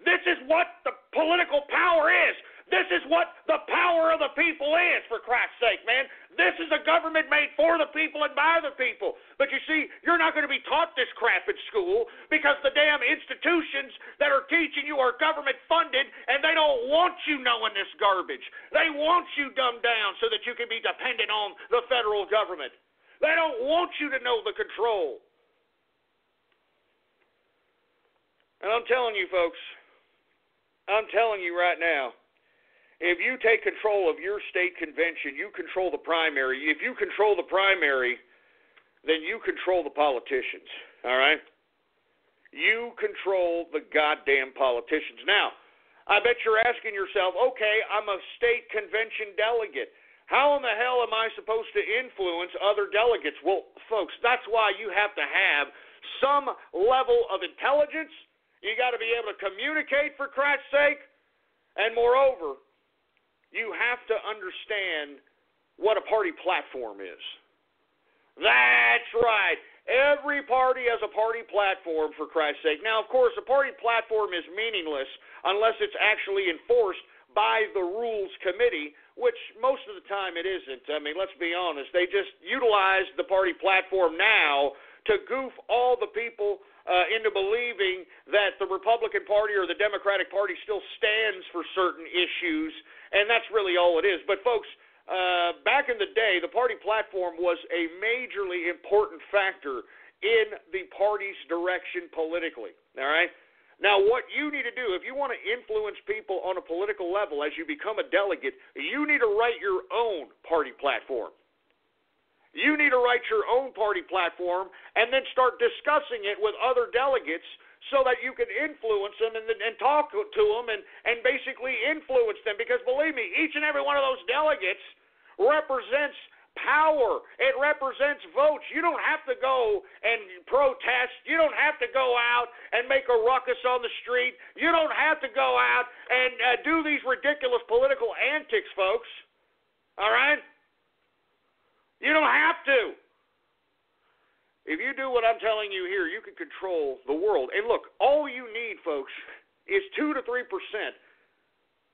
This is what the political power is. This is what the power of the people is, for Christ's sake, man. This is a government made for the people and by the people. But you see, you're not going to be taught this crap at school because the damn institutions that are teaching you are government funded, and they don't want you knowing this garbage. They want you dumbed down so that you can be dependent on the federal government. They don't want you to know the control. And I'm telling you, folks, I'm telling you right now, if you take control of your state convention, you control the primary. If you control the primary, then you control the politicians, all right? You control the goddamn politicians. Now, I bet you're asking yourself, okay, I'm a state convention delegate. How in the hell am I supposed to influence other delegates? Well, folks, that's why you have to have some level of intelligence. You got to be able to communicate, for Christ's sake. And moreover, you have to understand what a party platform is. That's right. Every party has a party platform, for Christ's sake. Now, of course, a party platform is meaningless unless it's actually enforced by the Rules Committee, which most of the time it isn't. I mean, let's be honest. They just utilize the party platform now to goof all the people into believing that the Republican Party or the Democratic Party still stands for certain issues, and that's really all it is. But, folks, back in the day, the party platform was a majorly important factor in the party's direction politically, all right? Now, what you need to do, if you want to influence people on a political level as you become a delegate, you need to write your own party platform. You need to write your own party platform and then start discussing it with other delegates so that you can influence them and talk to them and basically influence them. Because believe me, each and every one of those delegates represents power. It represents votes. You don't have to go and protest. You don't have to go out and make a ruckus on the street. You don't have to go out and do these ridiculous political antics, folks. All right? You don't have to. If you do what I'm telling you here, you can control the world. And look, all you need, folks, is 2 to 3%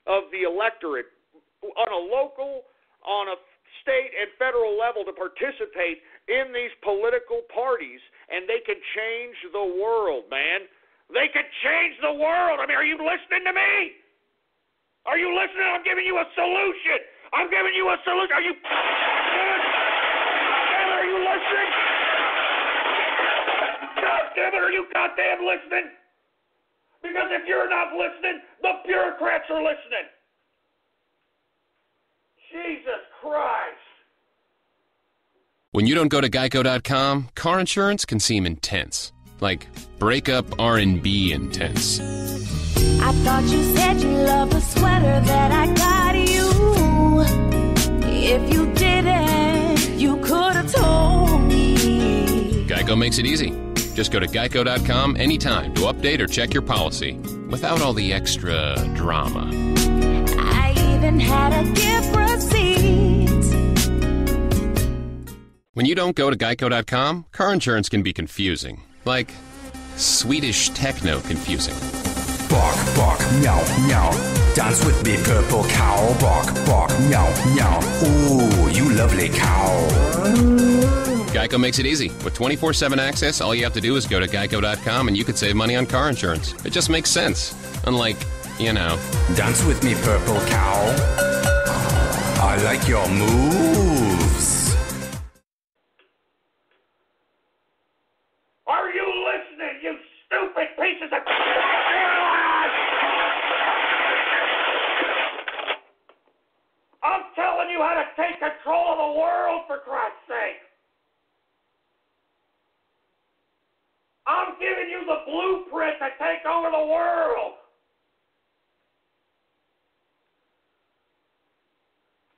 of the electorate on a local, on a state and federal level to participate in these political parties, and they can change the world, man. They can change the world. I mean, are you listening to me? Are you listening? I'm giving you a solution. I'm giving you a solution. Are you listening? God damn it, are you goddamn listening? Because if you're not listening, the bureaucrats are listening. Jesus Christ. When you don't go to Geico.com, car insurance can seem intense. Like breakup R&B intense. I thought you said you loved the sweater that I got you. If you didn't, you could have told me. Geico makes it easy. Just go to Geico.com anytime to update or check your policy without all the extra drama. I even had a gift receipt. When you don't go to Geico.com, car insurance can be confusing. Like Swedish techno confusing. Bark, bark, meow, meow. Dance with me, purple cow. Bark, bark, meow, meow. Ooh, you lovely cow. Geico makes it easy. With 24/7 access, all you have to do is go to Geico.com and you could save money on car insurance. It just makes sense. Unlike you know. Dance with me, purple cow. I like your moves. Are you listening, you stupid pieces of... I'm telling you how to take control of the world, for Christ's sake. I'm giving you the blueprint to take over the world.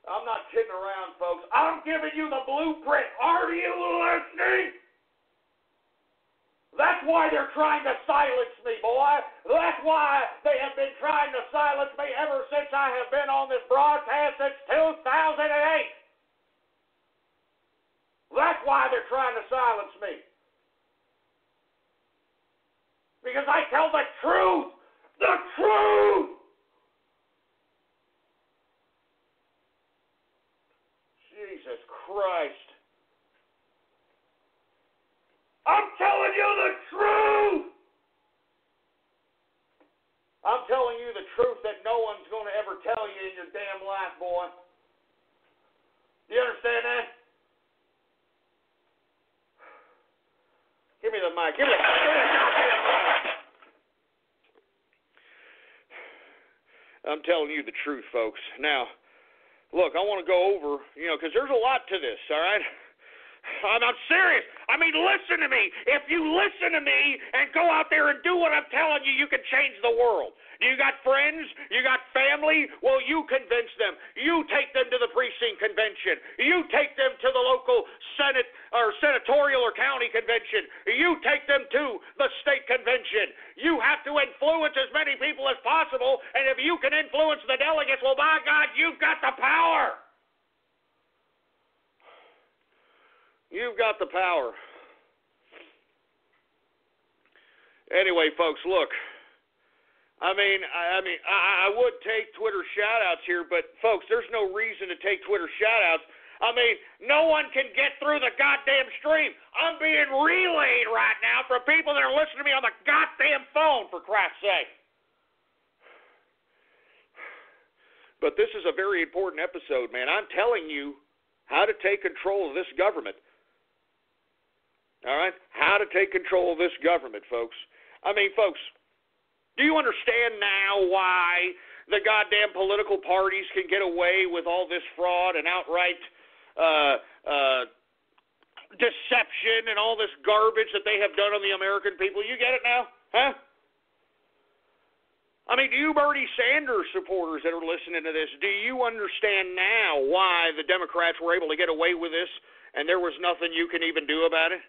I'm not kidding around, folks. I'm giving you the blueprint. Are you listening? That's why they're trying to silence me, boy. That's why they have been trying to silence me ever since I have been on this broadcast since 2008. That's why they're trying to silence me. Because I tell the truth. The truth. Jesus Christ. I'm telling you the truth. I'm telling you the truth that no one's going to ever tell you in your damn life, boy. You understand that? Give me the mic. Give me the goddamn mic. I'm telling you the truth, folks. Now, look, I want to go over, because there's a lot to this, all right? I'm serious. I mean, listen to me. If you listen to me and go out there and do what I'm telling you, you can change the world. You got friends? You got family? Well, you convince them. You take them to the precinct convention. You take them to the local Senate or senatorial or county convention. You take them to the state convention. You have to influence as many people as possible, and if you can influence the delegates, well, by God, you've got the power. You've got the power. Anyway, folks, look. I would take Twitter shout-outs here, but, folks, there's no reason to take Twitter shout-outs. I mean, no one can get through the goddamn stream. I'm being relayed right now from people that are listening to me on the goddamn phone, for Christ's sake. But this is a very important episode, man. I'm telling you how to take control of this government. All right? How to take control of this government, folks. I mean, folks, do you understand now why the goddamn political parties can get away with all this fraud and outright deception and all this garbage that they have done on the American people? You get it now? Huh? I mean, do you Bernie Sanders supporters that are listening to this, do you understand now why the Democrats were able to get away with this and there was nothing you can even do about it?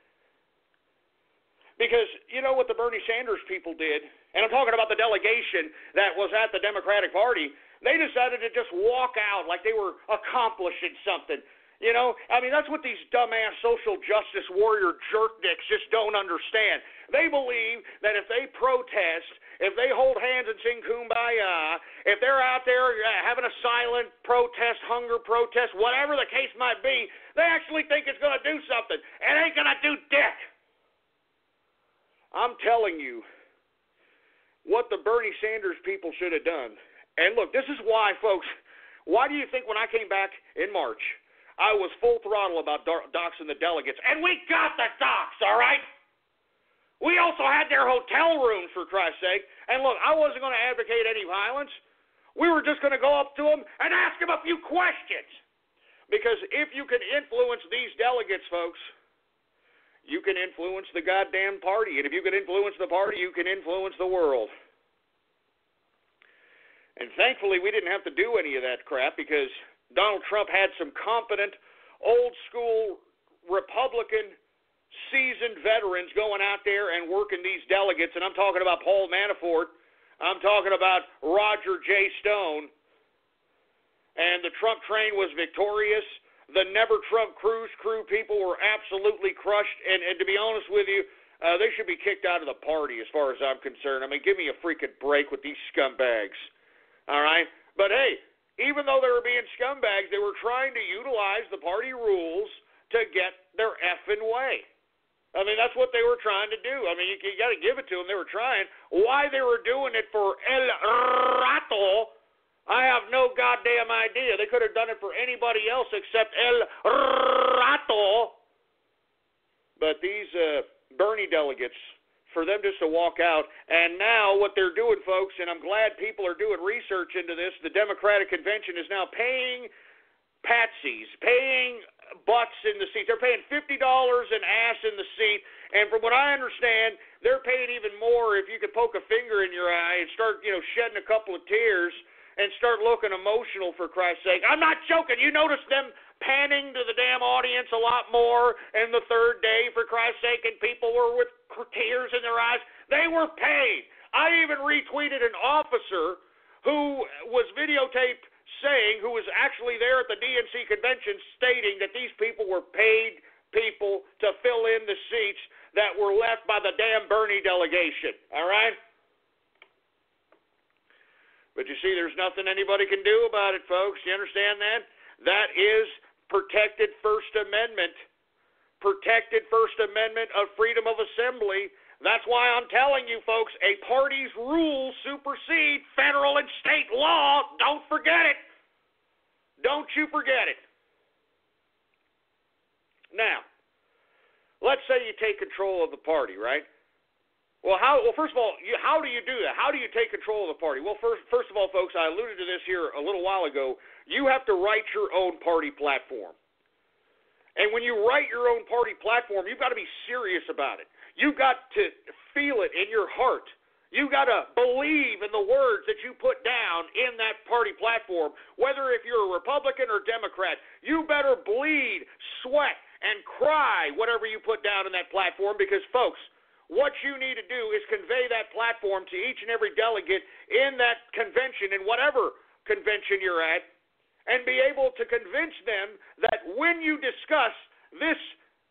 Because you know what the Bernie Sanders people did, and I'm talking about the delegation that was at the Democratic Party, they decided to just walk out like they were accomplishing something. You know, I mean, that's what these dumbass social justice warrior jerk dicks just don't understand. They believe that if they protest, if they hold hands and sing Kumbaya, if they're out there having a silent protest, hunger protest, whatever the case might be, they actually think it's going to do something. It ain't going to do dick. I'm telling you what the Bernie Sanders people should have done. And look, this is why, folks, why do you think when I came back in March, I was full throttle about doxing the delegates? And we got the dox, all right? We also had their hotel rooms, for Christ's sake. And look, I wasn't going to advocate any violence. We were just going to go up to them and ask them a few questions. Because if you can influence these delegates, folks, you can influence the goddamn party. And if you can influence the party, you can influence the world. And thankfully, we didn't have to do any of that crap because Donald Trump had some competent, old-school, Republican, seasoned veterans going out there and working these delegates. And I'm talking about Paul Manafort. I'm talking about Roger J. Stone. And the Trump train was victorious. The Never Trump Cruise Crew people were absolutely crushed. And to be honest with you, they should be kicked out of the party as far as I'm concerned. I mean, give me a freaking break with these scumbags. All right? But, hey, even though they were being scumbags, they were trying to utilize the party rules to get their effing way. I mean, that's what they were trying to do. I mean, you got to give it to them. They were trying. Why they were doing it for El Rato, I have no goddamn idea. They could have done it for anybody else except El Rato. But these Bernie delegates, for them just to walk out, and now what they're doing, folks, and I'm glad people are doing research into this, the Democratic Convention is now paying patsies, paying butts in the seat. They're paying $50 an ass in the seat, and from what I understand, they're paying even more if you could poke a finger in your eye and start, shedding a couple of tears and start looking emotional, for Christ's sake. I'm not joking. You notice them panning to the damn audience a lot more in the third day, for Christ's sake, and people were with tears in their eyes. They were paid. I even retweeted an officer who was videotaped saying, who was actually there at the DNC convention, stating that these people were paid people to fill in the seats that were left by the damn Bernie delegation. All right? But you see, there's nothing anybody can do about it, folks. You understand that? That is protected First Amendment. Protected First Amendment of freedom of assembly. That's why I'm telling you, folks, a party's rules supersede federal and state law. Don't forget it. Don't you forget it. Now, let's say you take control of the party, right? Well, first of all, how do you do that? How do you take control of the party? Well, first of all, folks, I alluded to this here a little while ago. You have to write your own party platform. And when you write your own party platform, you've got to be serious about it. You've got to feel it in your heart. You got to believe in the words that you put down in that party platform, whether if you're a Republican or Democrat. You better bleed, sweat, and cry whatever you put down in that platform, because, folks, what you need to do is convey that platform to each and every delegate in that convention, in whatever convention you're at, and be able to convince them that when you discuss this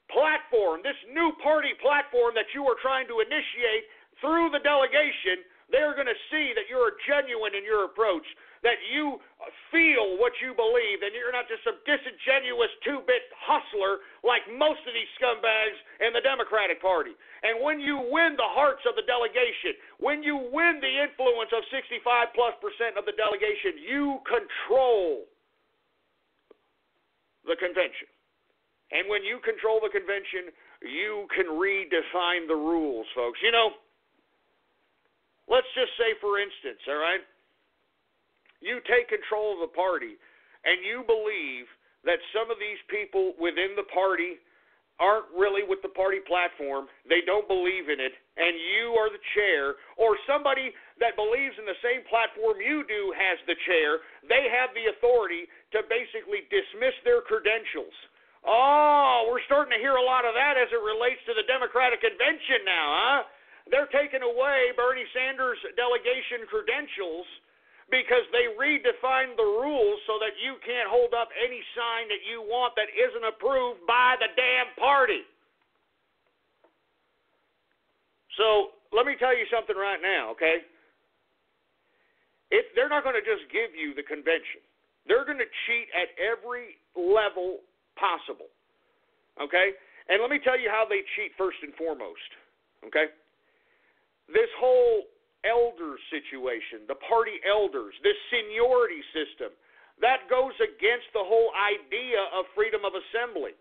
platform, this new party platform that you are trying to initiate through the delegation, they're going to see that you're genuine in your approach, that you feel what you believe, and you're not just some disingenuous two-bit hustler like most of these scumbags in the Democratic Party. And when you win the hearts of the delegation, when you win the influence of 65+% of the delegation, you control the convention. And when you control the convention, you can redefine the rules, folks. Let's just say, for instance, all right, you take control of the party and you believe that some of these people within the party aren't really with the party platform, they don't believe in it, and you are the chair, or somebody that believes in the same platform you do has the chair, they have the authority to basically dismiss their credentials. Oh, we're starting to hear a lot of that as it relates to the Democratic Convention now, huh? They're taking away Bernie Sanders' delegation credentials because they redefined the rules so that you can't hold up any sign that you want that isn't approved by the damn party. So let me tell you something right now, okay? They're not going to just give you the convention. They're going to cheat at every level possible, okay? And let me tell you how they cheat first and foremost, okay? This whole elder situation, the party elders, this seniority system, that goes against the whole idea of freedom of assembly.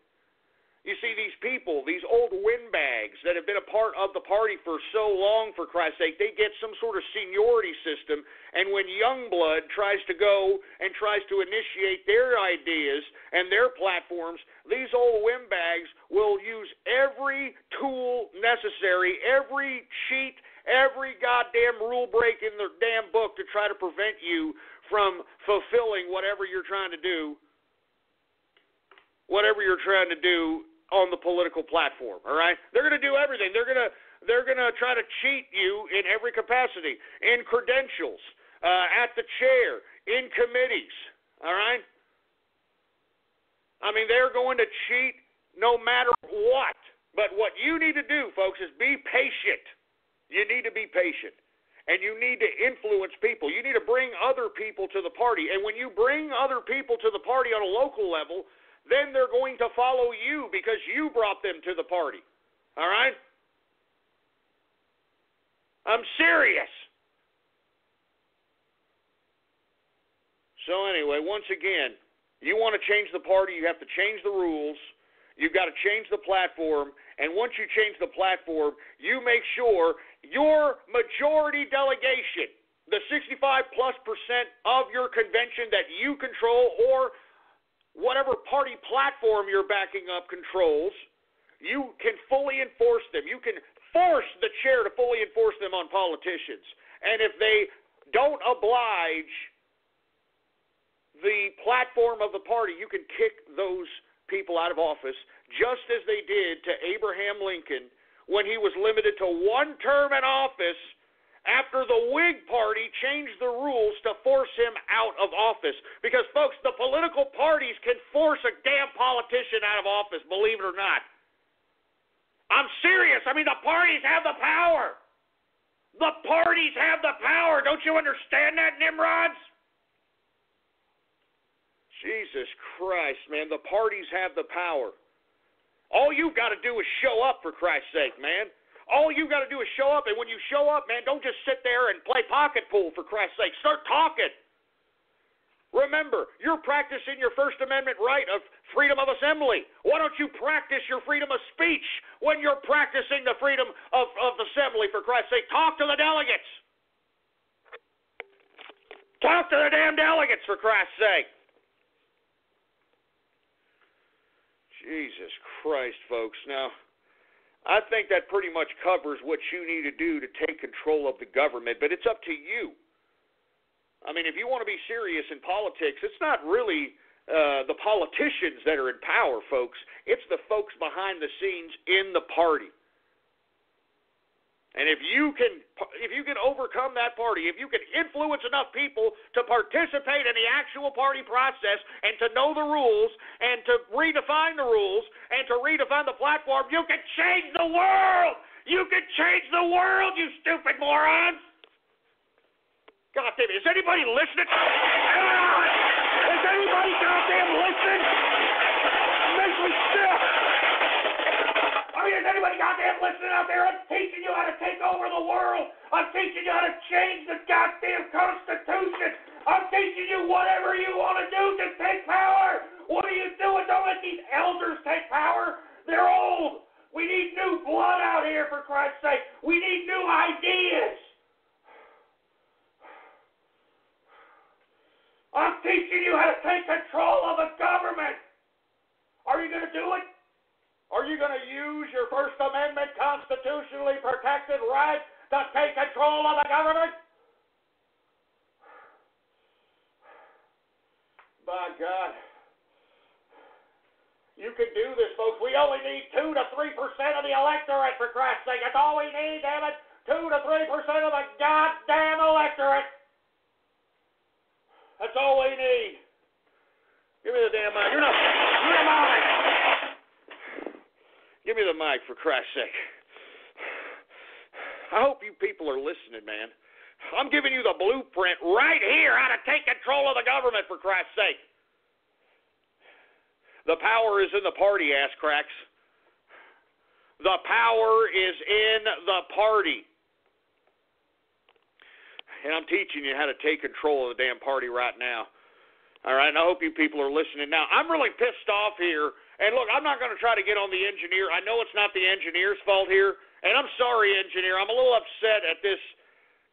You see, these people, these old windbags that have been a part of the party for so long, for Christ's sake, they get some sort of seniority system, and when young blood tries to go and tries to initiate their ideas and their platforms, these old windbags will use every tool necessary, every cheat, every goddamn rule break in the damn book to try to prevent you from fulfilling whatever you're trying to do on the political platform, all right? They're going to do everything. They're going to try to cheat you in every capacity, in credentials, at the chair, in committees, all right? I mean, they're going to cheat no matter what. But what you need to do, folks, is be patient. You need to be patient. And you need to influence people. You need to bring other people to the party. And when you bring other people to the party on a local level, then they're going to follow you because you brought them to the party. All right? I'm serious. So anyway, once again, you want to change the party, you have to change the rules. You've got to change the platform. And once you change the platform, you make sure your majority delegation, the 65+% of your convention that you control or whatever party platform you're backing up controls, you can fully enforce them. You can force the chair to fully enforce them on politicians. And if they don't oblige the platform of the party, you can kick those people out of office, just as they did to Abraham Lincoln when he was limited to one term in office after the Whig Party changed the rules to force him out of office. Because, folks, the political parties can force a damn politician out of office, believe it or not. I'm serious. I mean, the parties have the power. The parties have the power. Don't you understand that, Nimrods? Jesus Christ, man. The parties have the power. All you've got to do is show up, for Christ's sake, man. All you've got to do is show up, and when you show up, man, don't just sit there and play pocket pool, for Christ's sake. Start talking. Remember, you're practicing your First Amendment right of freedom of assembly. Why don't you practice your freedom of speech when you're practicing the freedom of assembly, for Christ's sake? Talk to the delegates. Talk to the damn delegates, for Christ's sake. Jesus Christ, folks. Now, I think that pretty much covers what you need to do to take control of the government, but it's up to you. I mean, if you want to be serious in politics, it's not really the politicians that are in power, folks. It's the folks behind the scenes in the party. And if you can overcome that party, if you can influence enough people to participate in the actual party process and to know the rules and to redefine the rules and to redefine the platform, you can change the world! You can change the world, you stupid morons! God damn it, is anybody listening? Is anybody goddamn listening? It makes me sick! I mean, is anybody goddamn listening out there? I'm teaching you how to take over the world. I'm teaching you how to change the goddamn Constitution. I'm teaching you whatever you want to do to take power. What are you doing? Don't let these elders take power. They're old. We need new blood out here, for Christ's sake. We need new ideas. I'm teaching you how to take control of the government. Are you going to do it? Are you going to use your First Amendment constitutionally protected right to take control of the government? By God. You can do this, folks. We only need 2 to 3% of the electorate, for Christ's sake. That's all we need, damn it. 2 to 3% of the goddamn electorate. That's all we need. Give me the damn mic. You're not mine. Give me the mic, for Christ's sake. I hope you people are listening, man. I'm giving you the blueprint right here how to take control of the government, for Christ's sake. The power is in the party, ass cracks. The power is in the party. And I'm teaching you how to take control of the damn party right now. All right, and I hope you people are listening. Now, I'm really pissed off here. And look, I'm not going to try to get on the engineer. I know it's not the engineer's fault here. And I'm sorry, engineer. I'm a little upset at this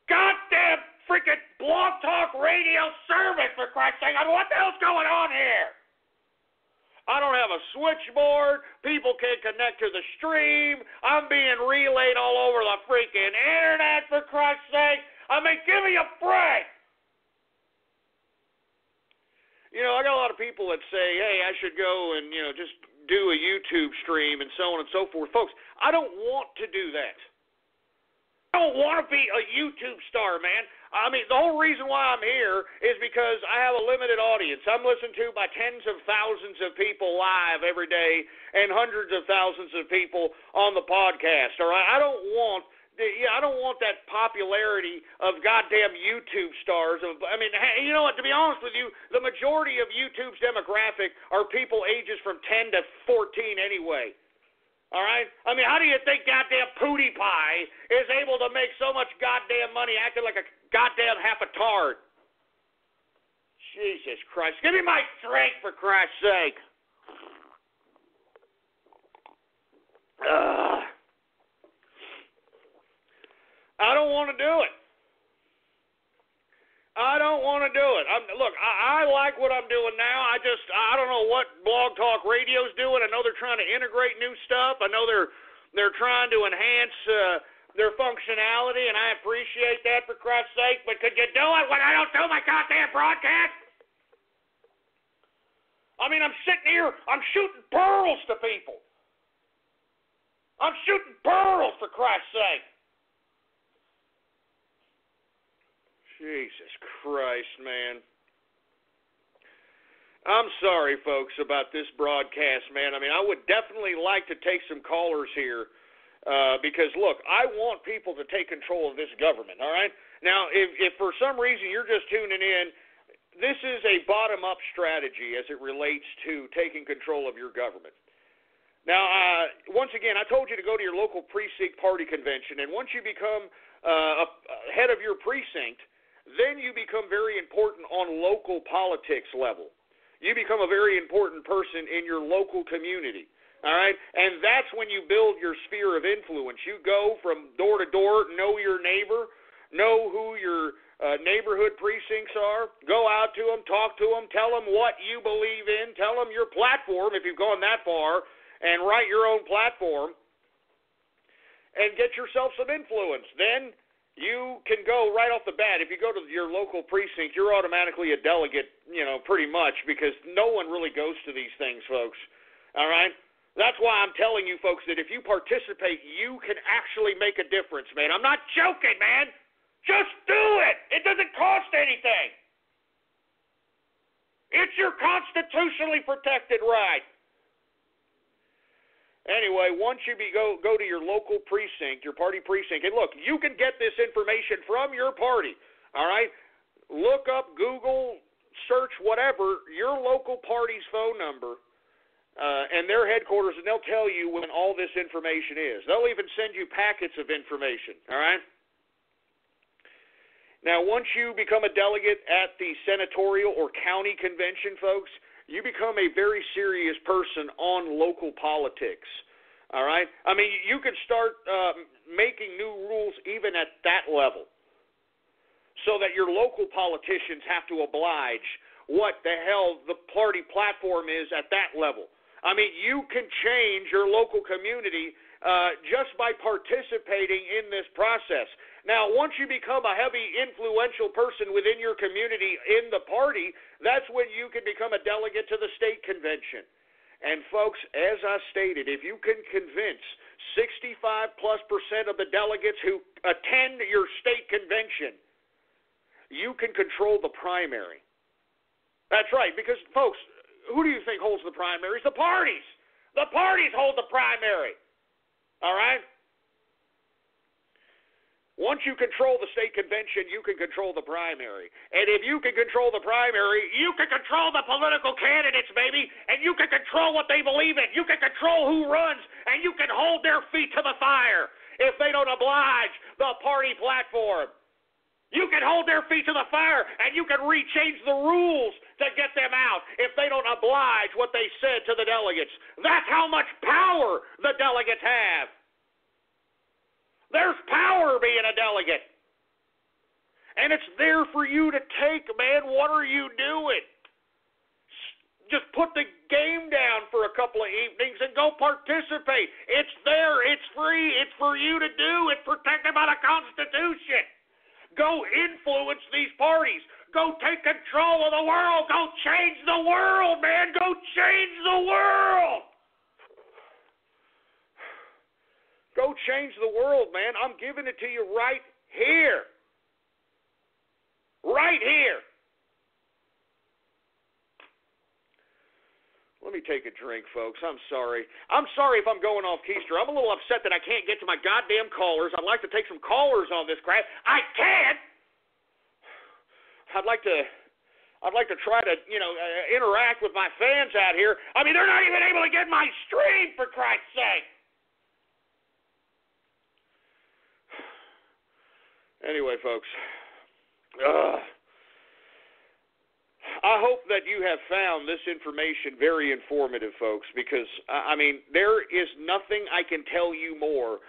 goddamn freaking Blog Talk Radio service, for Christ's sake. I mean, what the hell's going on here? I don't have a switchboard. People can't connect to the stream. I'm being relayed all over the freaking internet, for Christ's sake. I mean, give me a break. You know, I got a lot of people that say, hey, I should go and, just do a YouTube stream and so on and so forth. Folks, I don't want to do that. I don't want to be a YouTube star, man. I mean, the whole reason why I'm here is because I have a limited audience. I'm listened to by tens of thousands of people live every day and hundreds of thousands of people on the podcast, all right? I don't want that popularity of goddamn YouTube stars. I mean, you know what, to be honest with you, the majority of YouTube's demographic are people ages from 10 to 14 anyway. All right? I mean, how do you think goddamn Pootie Pie is able to make so much goddamn money acting like a goddamn half a tard? Jesus Christ. Give me my drink, for Christ's sake. I don't want to do it. I don't want to do it. Look, I like what I'm doing now. I don't know what Blog Talk Radio's doing. I know they're trying to integrate new stuff. I know they're trying to enhance their functionality, and I appreciate that, for Christ's sake. But could you do it when I don't do my goddamn broadcast? I mean, I'm sitting here, I'm shooting pearls to people. I'm shooting pearls, for Christ's sake. Jesus Christ, man. I'm sorry, folks, about this broadcast, man. I mean, I would definitely like to take some callers here because, look, I want people to take control of this government, all right? Now, if for some reason you're just tuning in, this is a bottom-up strategy as it relates to taking control of your government. Now, once again, I told you to go to your local precinct party convention, and once you become head of your precinct, then you become very important on local politics level. You become a very important person in your local community, all right? And that's when you build your sphere of influence. You go from door to door, know your neighbor, know who your neighborhood precincts are, go out to them, talk to them, tell them what you believe in, tell them your platform if you've gone that far, and write your own platform, and get yourself some influence. Then you can go right off the bat. If you go to your local precinct, you're automatically a delegate, pretty much, because no one really goes to these things, folks. All right? That's why I'm telling you, folks, that if you participate, you can actually make a difference, man. I'm not joking, man. Just do it. It doesn't cost anything. It's your constitutionally protected right. Anyway, once you go to your local precinct, your party precinct, and look, you can get this information from your party, all right? Look up, Google, search whatever, your local party's phone number and their headquarters, and they'll tell you when all this information is. They'll even send you packets of information, all right? Now, once you become a delegate at the senatorial or county convention, folks, you become a very serious person on local politics, all right? I mean, you can start making new rules even at that level so that your local politicians have to oblige what the hell the party platform is at that level. I mean, you can change your local community just by participating in this process. Now, once you become a heavy, influential person within your community in the party, that's when you can become a delegate to the state convention. And, folks, as I stated, if you can convince 65+% of the delegates who attend your state convention, you can control the primary. That's right, because, folks, who do you think holds the primaries? The parties. The parties hold the primary. All right? Once you control the state convention, you can control the primary. And if you can control the primary, you can control the political candidates, baby, and you can control what they believe in. You can control who runs, and you can hold their feet to the fire if they don't oblige the party platform. You can hold their feet to the fire, and you can rechange the rules to get them out if they don't oblige what they said to the delegates. That's how much power the delegates have. There's power being a delegate. And it's there for you to take, man. What are you doing? Just put the game down for a couple of evenings and go participate. It's there. It's free. It's for you to do. It's protected by the Constitution. Go influence these parties. Go take control of the world. Go change the world, man. Go change the world. Go change the world, man. I'm giving it to you right here. Right here. Let me take a drink, folks. I'm sorry. I'm sorry if I'm going off keister. I'm a little upset that I can't get to my goddamn callers. I'd like to take some callers on this crap. I can't. I'd like to try to, interact with my fans out here. I mean, they're not even able to get my stream, for Christ's sake. Anyway, folks, I hope that you have found this information very informative, folks, because, I mean, there is nothing I can tell you more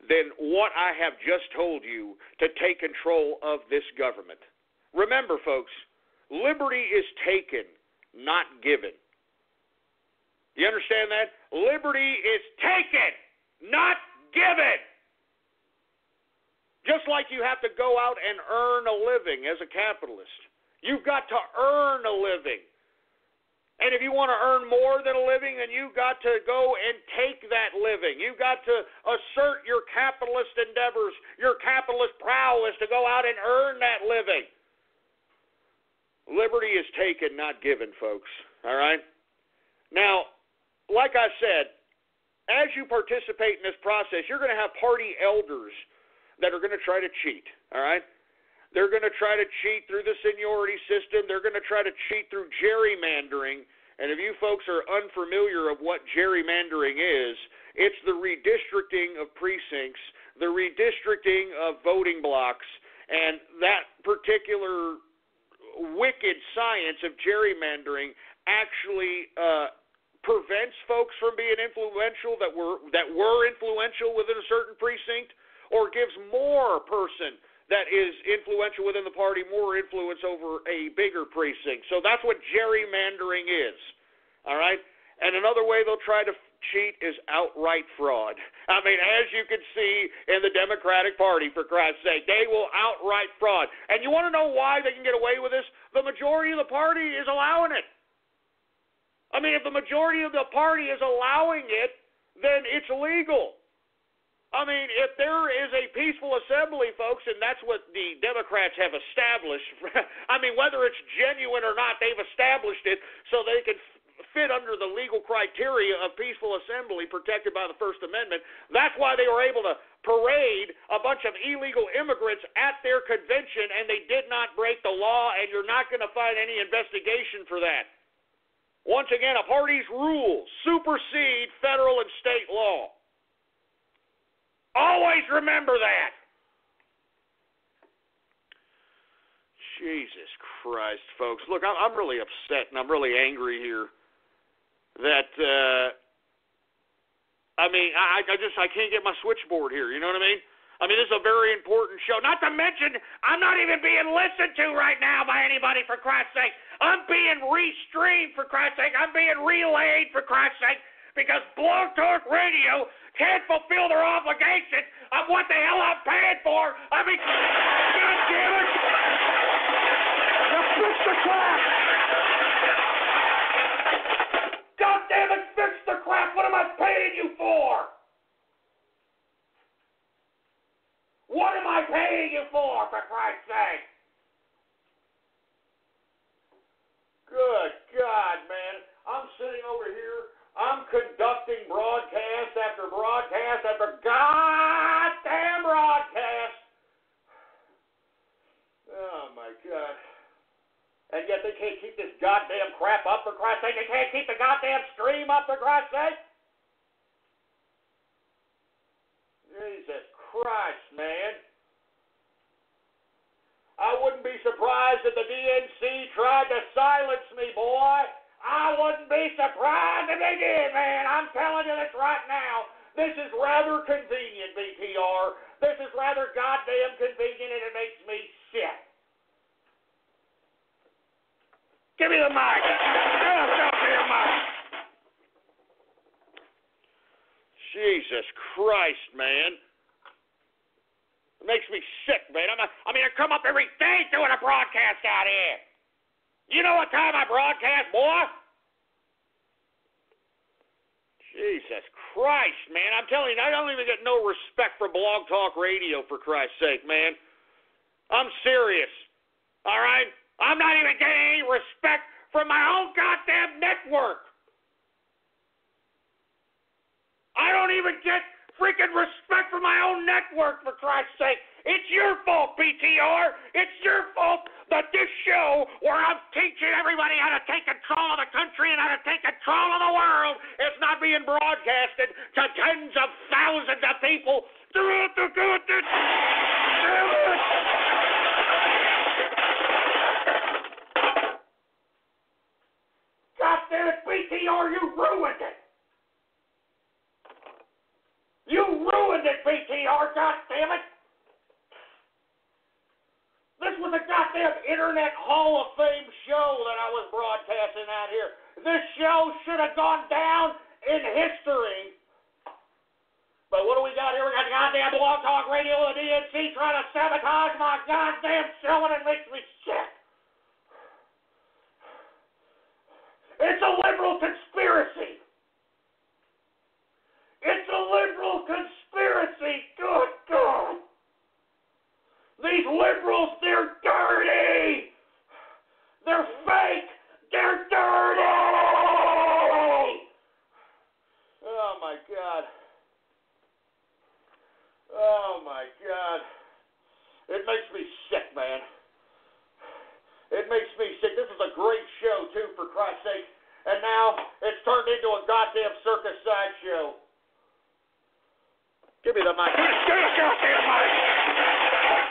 than what I have just told you to take control of this government. Remember, folks, liberty is taken, not given. You understand that? Liberty is taken, not given. Just like you have to go out and earn a living as a capitalist. You've got to earn a living. And if you want to earn more than a living, then you've got to go and take that living. You've got to assert your capitalist endeavors, your capitalist prowess to go out and earn that living. Liberty is taken, not given, folks. All right? Now, like I said, as you participate in this process, you're going to have party elders that are going to try to cheat. All right? They're going to try to cheat through the seniority system. They're going to try to cheat through gerrymandering. And if you folks are unfamiliar of what gerrymandering is, it's the redistricting of precincts, the redistricting of voting blocks, and that particular wicked science of gerrymandering actually prevents folks from being influential that were influential within a certain precinct, or gives more person that is influential within the party more influence over a bigger precinct. So that's what gerrymandering is, all right? And another way they'll try to cheat is outright fraud. I mean, as you can see in the Democratic Party, for Christ's sake, they will outright fraud. And you want to know why they can get away with this? The majority of the party is allowing it. I mean, if the majority of the party is allowing it, then it's legal. I mean, if there is a peaceful assembly, folks, and that's what the Democrats have established. I mean, whether it's genuine or not, they've established it so they can fit under the legal criteria of peaceful assembly protected by the First Amendment. That's why they were able to parade a bunch of illegal immigrants at their convention, and they did not break the law, and you're not going to find any investigation for that. Once again, a party's rules supersede federal and state law. Always remember that. Jesus Christ, folks. Look, I'm really upset and I'm really angry here that, I can't get my switchboard here. You know what I mean? I mean, this is a very important show. Not to mention, I'm not even being listened to right now by anybody, for Christ's sake. I'm being restreamed, for Christ's sake. I'm being relayed, for Christ's sake, because Blog Talk Radio can't fulfill their obligation of what the hell I'm paying for. I mean, God damn it! Now fix the crap! God damn it, fix the crap! What am I paying you for? What am I paying you for Christ's sake? Good God, man. I'm sitting over here. I'm conducting broadcast after broadcast after goddamn broadcast. Oh, my God. And yet they can't keep this goddamn crap up, for Christ's sake. They can't keep the goddamn stream up, for Christ's sake. Jesus Christ, man. I wouldn't be surprised if the DNC tried to silence me, boy. I wouldn't be surprised if they did, man. I'm telling you this right now. This is rather convenient, BTR. This is rather goddamn convenient, and it makes me sick. Give me the mic. Give me the mic. Jesus Christ, man. It makes me sick, man. I come up every day doing a broadcast out here. You know what time I broadcast, boy? Jesus Christ, man. I'm telling you, I don't even get no respect for Blog Talk Radio, for Christ's sake, man. I'm serious. All right? I'm not even getting any respect from my own goddamn network. I don't even get freaking respect from my own network, for Christ's sake. It's your fault, BTR. It's your fault that this show, where I'm teaching everybody how to take control of the country and how to take control of the world, is not being broadcasted to tens of thousands of people throughout the goddamn damn it! God damn it, BTR, you ruined it! You ruined it, BTR, God damn it! This was a goddamn Internet Hall of Fame show that I was broadcasting out here. This show should have gone down in history. But what do we got here? We got goddamn Blog Talk Radio and the DNC trying to sabotage my goddamn show, and it makes me sick. It's a liberal conspiracy. It's a liberal conspiracy. Good God. These liberals, they're dirty. They're fake. They're dirty. Oh, my God. Oh, my God. It makes me sick, man. It makes me sick. This is a great show, too, for Christ's sake. And now it's turned into a goddamn circus sideshow. Give me the mic. Give me the goddamn mic.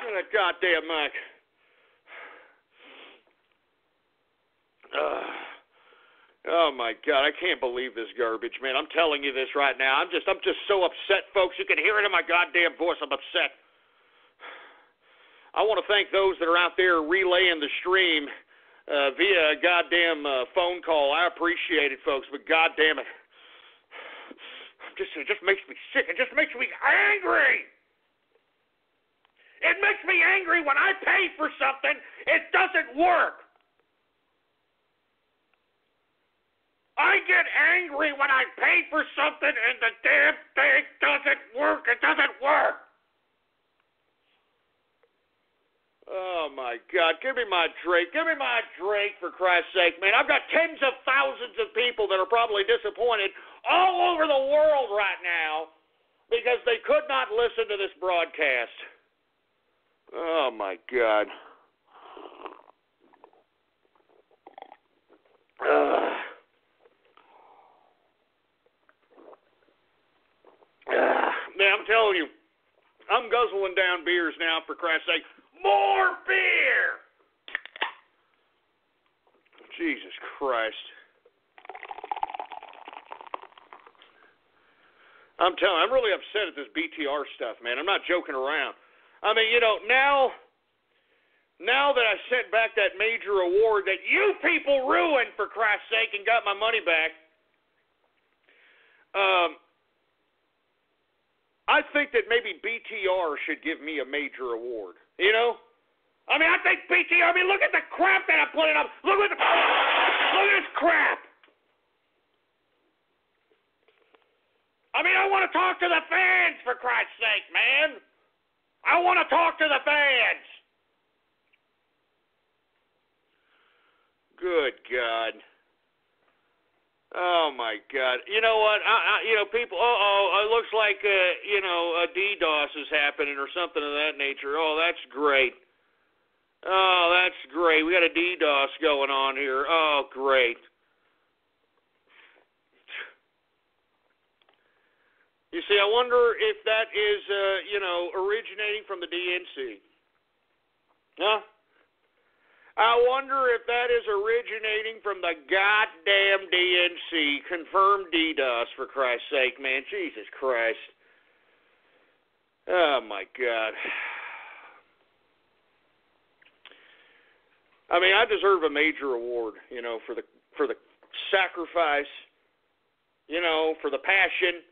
Give me the goddamn mic. Oh, my God. I can't believe this garbage, man. I'm telling you this right now. I'm just so upset, folks. You can hear it in my goddamn voice. I'm upset. I want to thank those that are out there relaying the stream via a goddamn phone call. I appreciate it, folks, but goddamn it. It just makes me sick. It just makes me angry. It makes me angry when I pay for something, it doesn't work. I get angry when I pay for something and the damn thing doesn't work. It doesn't work. Oh, my God. Give me my drink. Give me my drink, for Christ's sake, man. I've got tens of thousands of people that are probably disappointed all over the world right now because they could not listen to this broadcast. Oh, my God. Man, I'm telling you, I'm guzzling down beers now, for Christ's sake. More beer! Jesus Christ. I'm telling you, I'm really upset at this BTR stuff, man. I'm not joking around. I mean, you know, now that I sent back that major award that you people ruined, for Christ's sake, and got my money back, I think that maybe BTR should give me a major award. You know? I mean, I think BTR, look at the crap that I'm putting up. Look at this crap. I mean, I want to talk to the fans, for Christ's sake, man. I want to talk to the fans. Good God. Oh, my God. You know what? People, it looks like, a DDoS is happening or something of that nature. Oh, that's great. Oh, that's great. We got a DDoS going on here. Oh, great. You see, I wonder if that is, originating from the DNC. Huh? I wonder if that is originating from the goddamn DNC. Confirmed DDoS, for Christ's sake, man. Jesus Christ. Oh, my God. I mean, I deserve a major award, for the sacrifice, for the passion,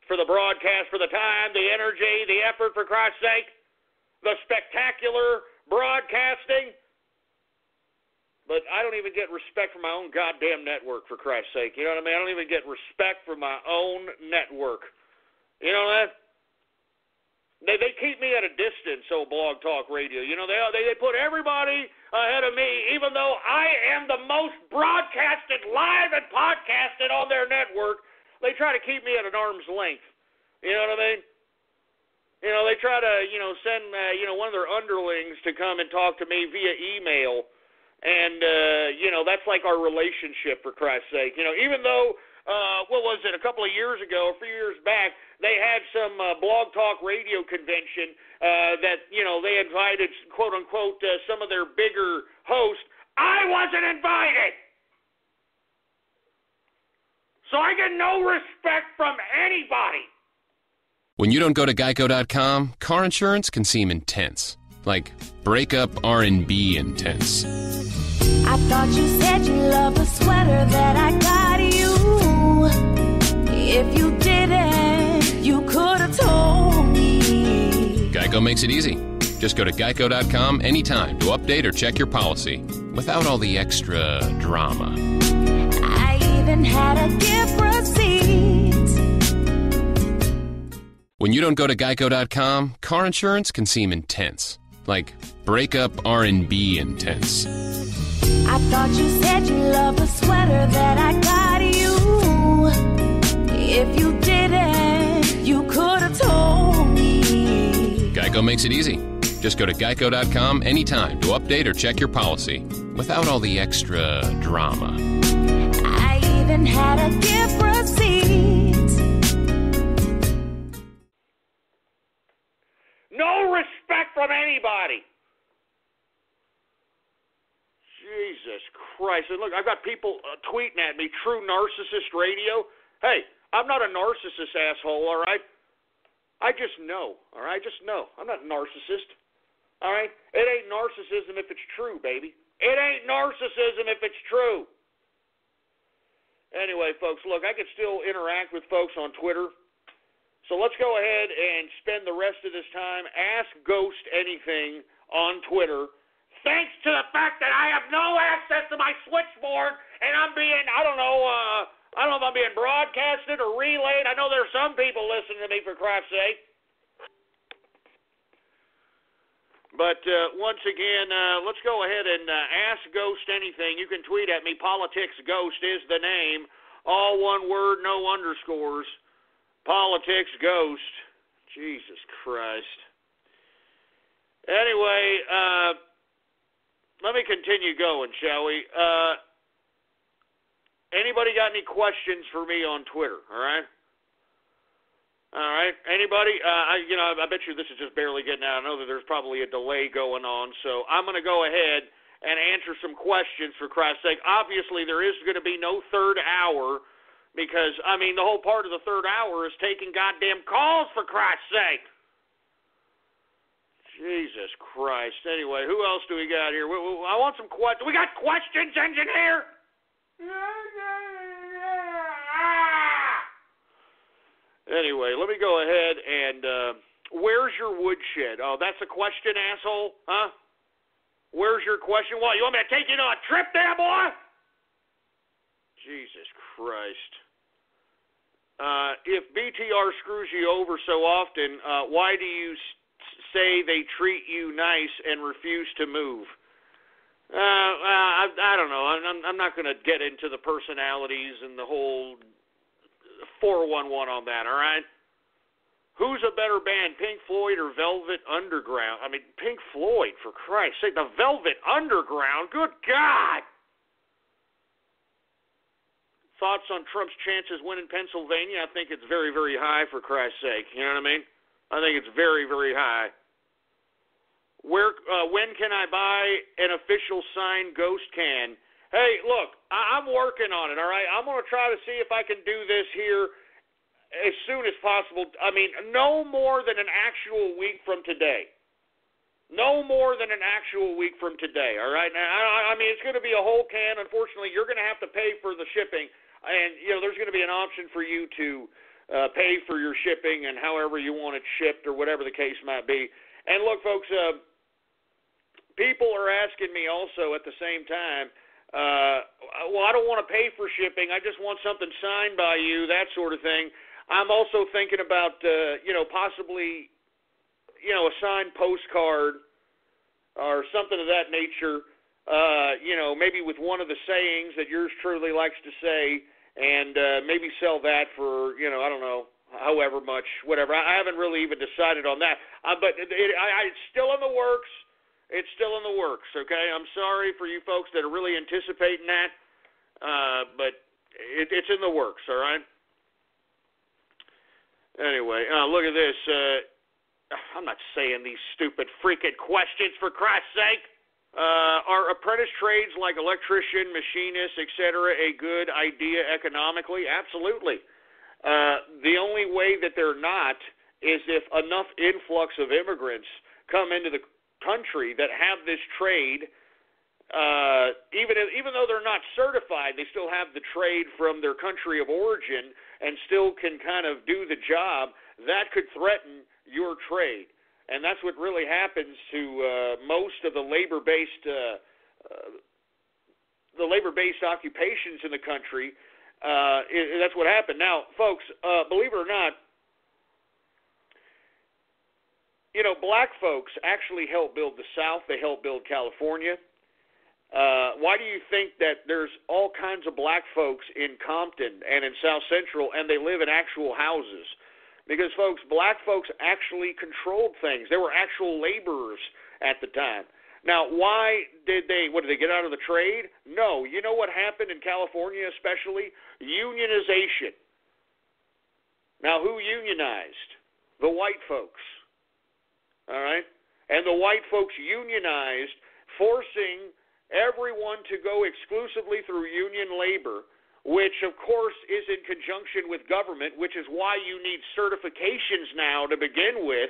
for the broadcast, for the time, the energy, the effort, for Christ's sake, the spectacular broadcasting. But I don't even get respect from my own goddamn network, for Christ's sake. You know what I mean? I don't even get respect from my own network. You know that? They keep me at a distance, Blog Talk Radio. They put everybody ahead of me, even though I am the most broadcasted live and podcasted on their network. They try to keep me at an arm's length. You know what I mean? They try to, send, one of their underlings to come and talk to me via email. And, that's like our relationship, for Christ's sake. Even though what was it, a couple of years ago, a few years back, they had some blog talk radio convention that, they invited, quote-unquote, some of their bigger hosts. I wasn't invited! So I get no respect from anybody. When you don't go to Geico.com, car insurance can seem intense. Like breakup R&B intense. I thought you said you loved the sweater that I got you. If you didn't, you could have told me. Geico makes it easy. Just go to Geico.com anytime to update or check your policy without all the extra drama. I even had a gift receipt. When you don't go to Geico.com, car insurance can seem intense. Like breakup R&B intense. I thought you said you loved the sweater that I got you. If you didn't, you could have told me. Geico makes it easy. Just go to Geico.com anytime to update or check your policy without all the extra drama. I even had a gift receipt. No respect from anybody. Jesus Christ. And look, I've got people tweeting at me, True Narcissist Radio. Hey, I'm not a narcissist, asshole, all right? I just know, all right? Just know. I'm not a narcissist, all right? It ain't narcissism if it's true, baby. It ain't narcissism if it's true. Anyway, folks, look, I could still interact with folks on Twitter. So let's go ahead and spend the rest of this time Ask Ghost Anything on Twitter. Thanks to the fact that I have no access to my switchboard and I'm being, I don't know if I'm being broadcasted or relayed. I know there's some people listening to me, for Christ's sake. But once again, let's go ahead and Ask Ghost Anything. You can tweet at me. Politics Ghost is the name. All one word, no underscores. Politics Ghost. Jesus Christ. Anyway, let me continue going, shall we? Anybody got any questions for me on Twitter, all right? All right. Anybody? I bet you this is just barely getting out. I know that there's probably a delay going on, so I'm going to go ahead and answer some questions, for Christ's sake. Obviously, there is going to be no third hour because, the whole part of the third hour is taking goddamn calls, for Christ's sake. Jesus Christ. Anyway, who else do we got here? I want some questions. We got questions, engineer? Anyway, let me go ahead and, where's your woodshed? Oh, that's a question, asshole? Huh? Where's your question? What, you want me to take you to a trip there, boy? Jesus Christ. If BTR screws you over so often, why do you say they treat you nice and refuse to move? I don't know. I'm not going to get into the personalities and the whole 411 on that, all right? Who's a better band, Pink Floyd or Velvet Underground? Pink Floyd, for Christ's sake. The Velvet Underground? Good God! Thoughts on Trump's chances winning Pennsylvania? I think it's very, very high, for Christ's sake. You know what I mean? I think it's very, very high. When can I buy an official signed Ghost can? Hey, look, I'm working on it, all right? I'm going to try to see if I can do this here as soon as possible. No more than an actual week from today. No more than an actual week from today, all right? Now, it's going to be a whole can. Unfortunately, you're going to have to pay for the shipping. And, there's going to be an option for you to pay for your shipping and however you want it shipped or whatever the case might be. And, look, folks, people are asking me also at the same time, I don't want to pay for shipping. I just want something signed by you, that sort of thing. I'm also thinking about, possibly, a signed postcard or something of that nature, maybe with one of the sayings that yours truly likes to say, and maybe sell that for, I don't know, however much, whatever. I haven't really even decided on that. But it's still in the works. It's still in the works, okay? I'm sorry for you folks that are really anticipating that. But It's in the works, all right? Anyway, look at this. I'm not saying these stupid freaking questions, for Christ's sake. Are apprentice trades like electrician, machinist, etc. a good idea economically? Absolutely. The only way that they're not is if enough influx of immigrants come into the country that have this trade. Even though they're not certified, they still have the trade from their country of origin and still can kind of do the job. That could threaten your trade. And that's what really happens to most of the labor-based occupations in the country. That's what happened. Now, folks, believe it or not, black folks actually helped build the South. They helped build California. Why do you think that there's all kinds of black folks in Compton and in South Central, and they live in actual houses? Because, folks, black folks actually controlled things. They were actual laborers at the time. Now, why did they get out of the trade? No. You know what happened in California especially? Unionization. Now, who unionized? The white folks. All right? And the white folks unionized, forcing everyone to go exclusively through union labor, which, of course, is in conjunction with government, which is why you need certifications now to begin with,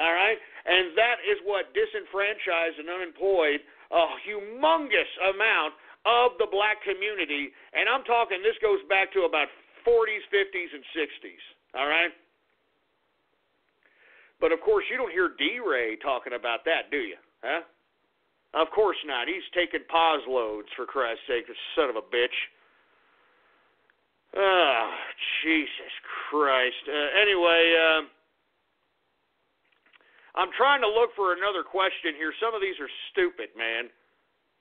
all right? And that is what disenfranchised and unemployed a humongous amount of the black community, and I'm talking this goes back to about 40s, 50s, and 60s, all right? But, of course, you don't hear D-Ray talking about that, do you? Huh? Of course not. He's taking pause loads, for Christ's sake, this son of a bitch. Oh, Jesus Christ. Anyway, I'm trying to look for another question here. Some of these are stupid, man.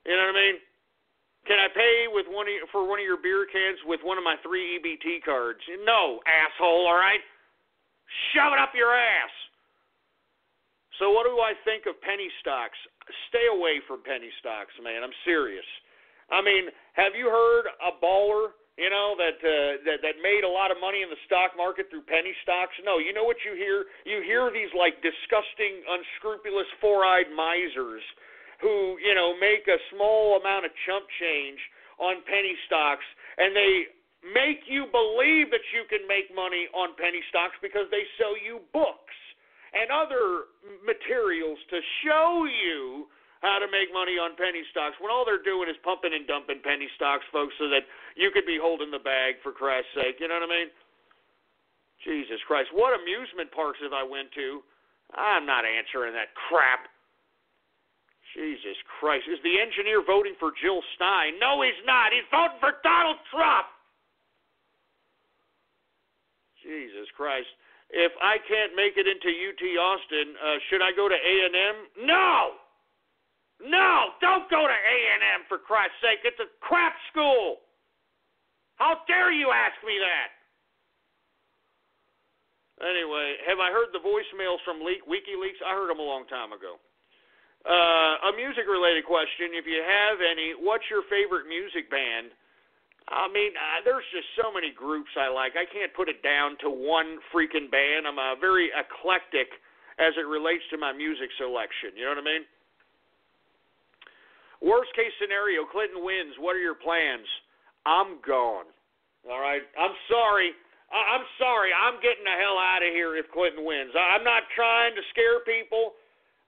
You know what I mean? Can I pay for one of your beer cans with one of my 3 EBT cards? No, asshole, all right? Shove it up your ass. So what do I think of penny stocks? Stay away from penny stocks, man. I'm serious. I mean, have you heard a baller, that made a lot of money in the stock market through penny stocks? No. You know what you hear? You hear these, like, disgusting, unscrupulous, four-eyed misers who, make a small amount of chump change on penny stocks, and they make you believe that you can make money on penny stocks because they sell you books and other materials to show you how to make money on penny stocks, when all they're doing is pumping and dumping penny stocks, folks, so that you could be holding the bag, for Christ's sake. You know what I mean? Jesus Christ. What amusement parks have I went to? I'm not answering that crap. Jesus Christ. Is the engineer voting for Jill Stein? No, he's not. He's voting for Donald Trump. Jesus Christ. If I can't make it into UT Austin, should I go to A&M? No! No, don't go to A&M, for Christ's sake. It's a crap school. How dare you ask me that? Anyway, have I heard the voicemails from WikiLeaks? I heard them a long time ago. A music-related question. If you have any, what's your favorite music band? I mean, there's just so many groups I like. I can't put it down to one freaking band. I'm very eclectic as it relates to my music selection. You know what I mean? Worst case scenario, Clinton wins. What are your plans? I'm gone. All right? I'm sorry. I'm sorry. I'm getting the hell out of here if Clinton wins. I'm not trying to scare people.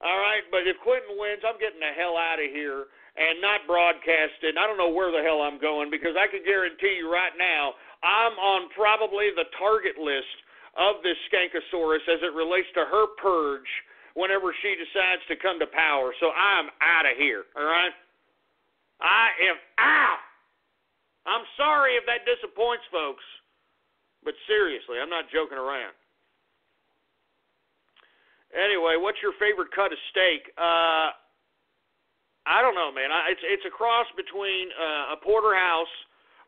All right? But if Clinton wins, I'm getting the hell out of here and not broadcasting. I don't know where the hell I'm going, because I can guarantee you right now I'm on probably the target list of this Skankosaurus as it relates to her purge whenever she decides to come to power. So I'm out of here, all right? I am out. I'm sorry if that disappoints folks, but seriously, I'm not joking around. Anyway, what's your favorite cut of steak? I don't know, man. It's a cross between a porterhouse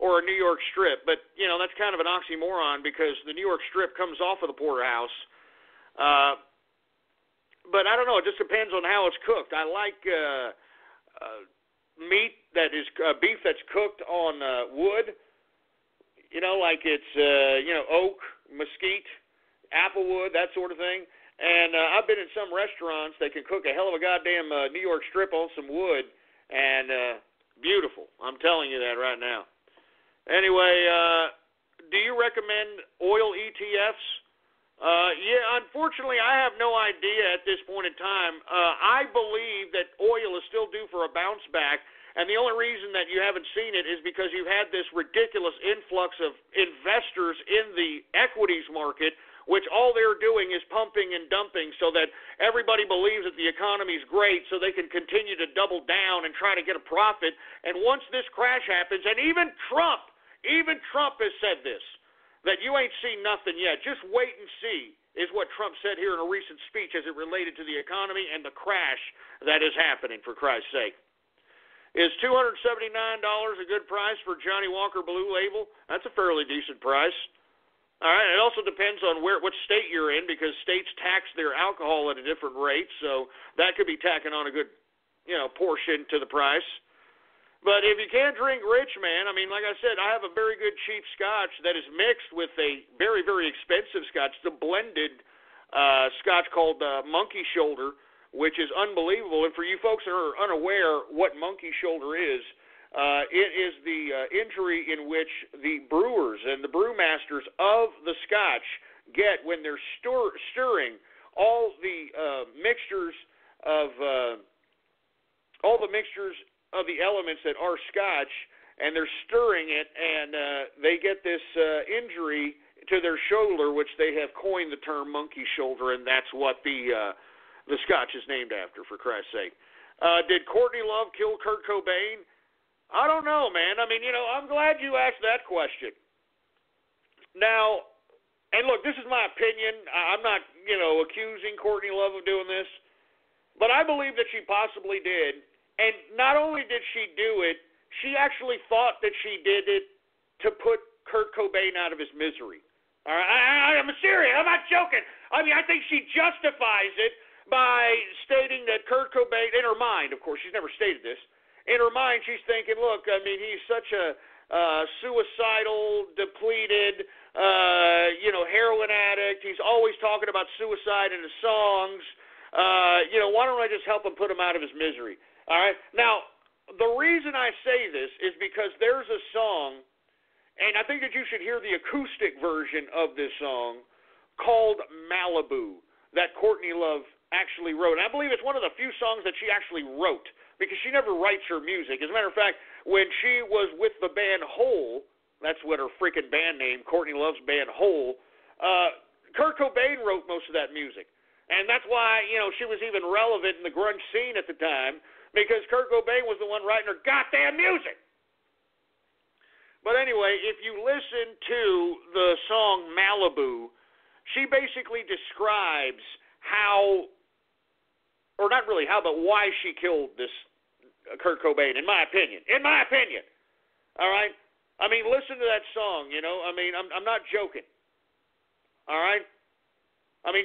or a New York strip, but, that's kind of an oxymoron because the New York strip comes off of the porterhouse. But I don't know. It just depends on how it's cooked. I like beef that's cooked on wood, like it's, oak, mesquite, applewood, that sort of thing. And I've been in some restaurants that can cook a hell of a goddamn New York strip on some wood, and beautiful. I'm telling you that right now. Anyway, do you recommend oil ETFs? Yeah, unfortunately, I have no idea at this point in time. I believe that oil is still due for a bounce back, and the only reason that you haven't seen it is because you've had this ridiculous influx of investors in the equities market, which all they're doing is pumping and dumping so that everybody believes that the economy's great so they can continue to double down and try to get a profit. And once this crash happens, and even Trump has said this, that you ain't seen nothing yet. Just wait and see, is what Trump said here in a recent speech as it related to the economy and the crash that is happening, for Christ's sake. Is $279 a good price for Johnny Walker Blue Label? That's a fairly decent price. All right, it also depends on what state you're in, because states tax their alcohol at a different rate, so that could be tacking on a good, portion to the price. But if you can't drink rich, man, like I said, I have a very good cheap scotch that is mixed with a very, very expensive scotch. It's a blended scotch called Monkey Shoulder, which is unbelievable. And for you folks that are unaware what Monkey Shoulder is, it is the injury in which the brewers and the brewmasters of the scotch get when they're stirring all the mixtures of the elements that are scotch, and they're stirring it, and they get this injury to their shoulder, which they have coined the term monkey shoulder, and that's what the scotch is named after, for Christ's sake. Did Courtney Love kill Kurt Cobain? I don't know, man. I'm glad you asked that question. Now, and look, this is my opinion. I'm not, accusing Courtney Love of doing this, but I believe that she possibly did. And not only did she do it, she actually thought that she did it to put Kurt Cobain out of his misery. All right, I'm serious. I'm not joking. I think she justifies it by stating that Kurt Cobain, in her mind, of course, she's never stated this, in her mind, she's thinking, look, he's such a suicidal, depleted, heroin addict. He's always talking about suicide in his songs. Why don't I just help him put him out of his misery? All right? Now, the reason I say this is because there's a song, and I think that you should hear the acoustic version of this song called Malibu that Courtney Love actually wrote. And I believe it's one of the few songs that she actually wrote, because she never writes her music. As a matter of fact, when she was with the band Hole, that's what her freaking band name, Courtney Love's band Hole, Kurt Cobain wrote most of that music. And that's why, she was even relevant in the grunge scene at the time, because Kurt Cobain was the one writing her goddamn music. But anyway, if you listen to the song Malibu, she basically describes how, or not really how, but why she killed this Kurt Cobain, in my opinion. All right? Listen to that song, I'm not joking. All right?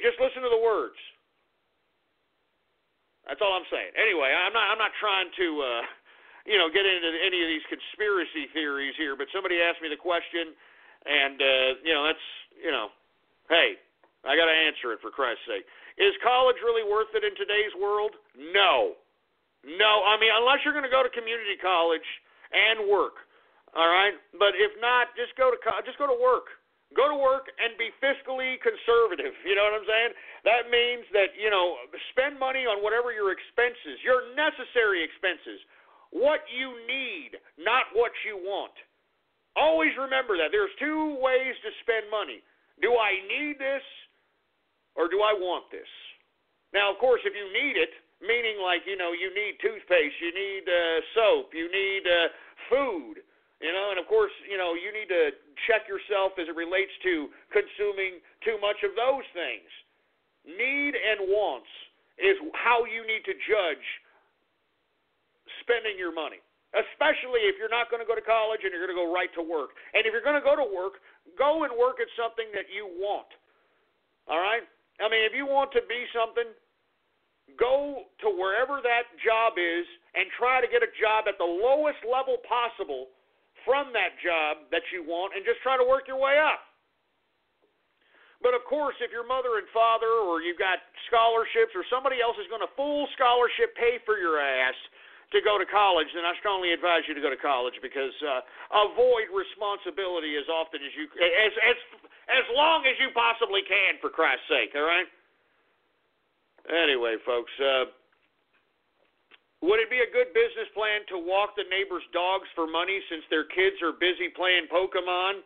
Just listen to the words. That's all I'm saying. Anyway, I'm not trying to, get into any of these conspiracy theories here, but somebody asked me the question, and, hey, I got to answer it, for Christ's sake. Is college really worth it in today's world? No. Unless you're going to go to community college and work, all right? But if not, just go to work. Go to work and be fiscally conservative. You know what I'm saying? That means that, spend money on whatever your expenses, your necessary expenses, what you need, not what you want. Always remember that. There's two ways to spend money. Do I need this, or do I want this? Now, of course, if you need it, meaning like, you need toothpaste, you need soap, you need food, and of course, you need to check yourself as it relates to consuming too much of those things. Need and wants is how you need to judge spending your money, especially if you're not going to go to college and you're going to go right to work. And if you're going to go to work, go and work at something that you want. All right? If you want to be something, go to wherever that job is and try to get a job at the lowest level possible from that job that you want and just try to work your way up. But, of course, if your mother and father or you've got scholarships or somebody else is going to full scholarship pay for your ass to go to college, then I strongly advise you to go to college because avoid responsibility as often as you as long as you possibly can, for Christ's sake, all right? Anyway, folks, would it be a good business plan to walk the neighbors' dogs for money since their kids are busy playing Pokemon?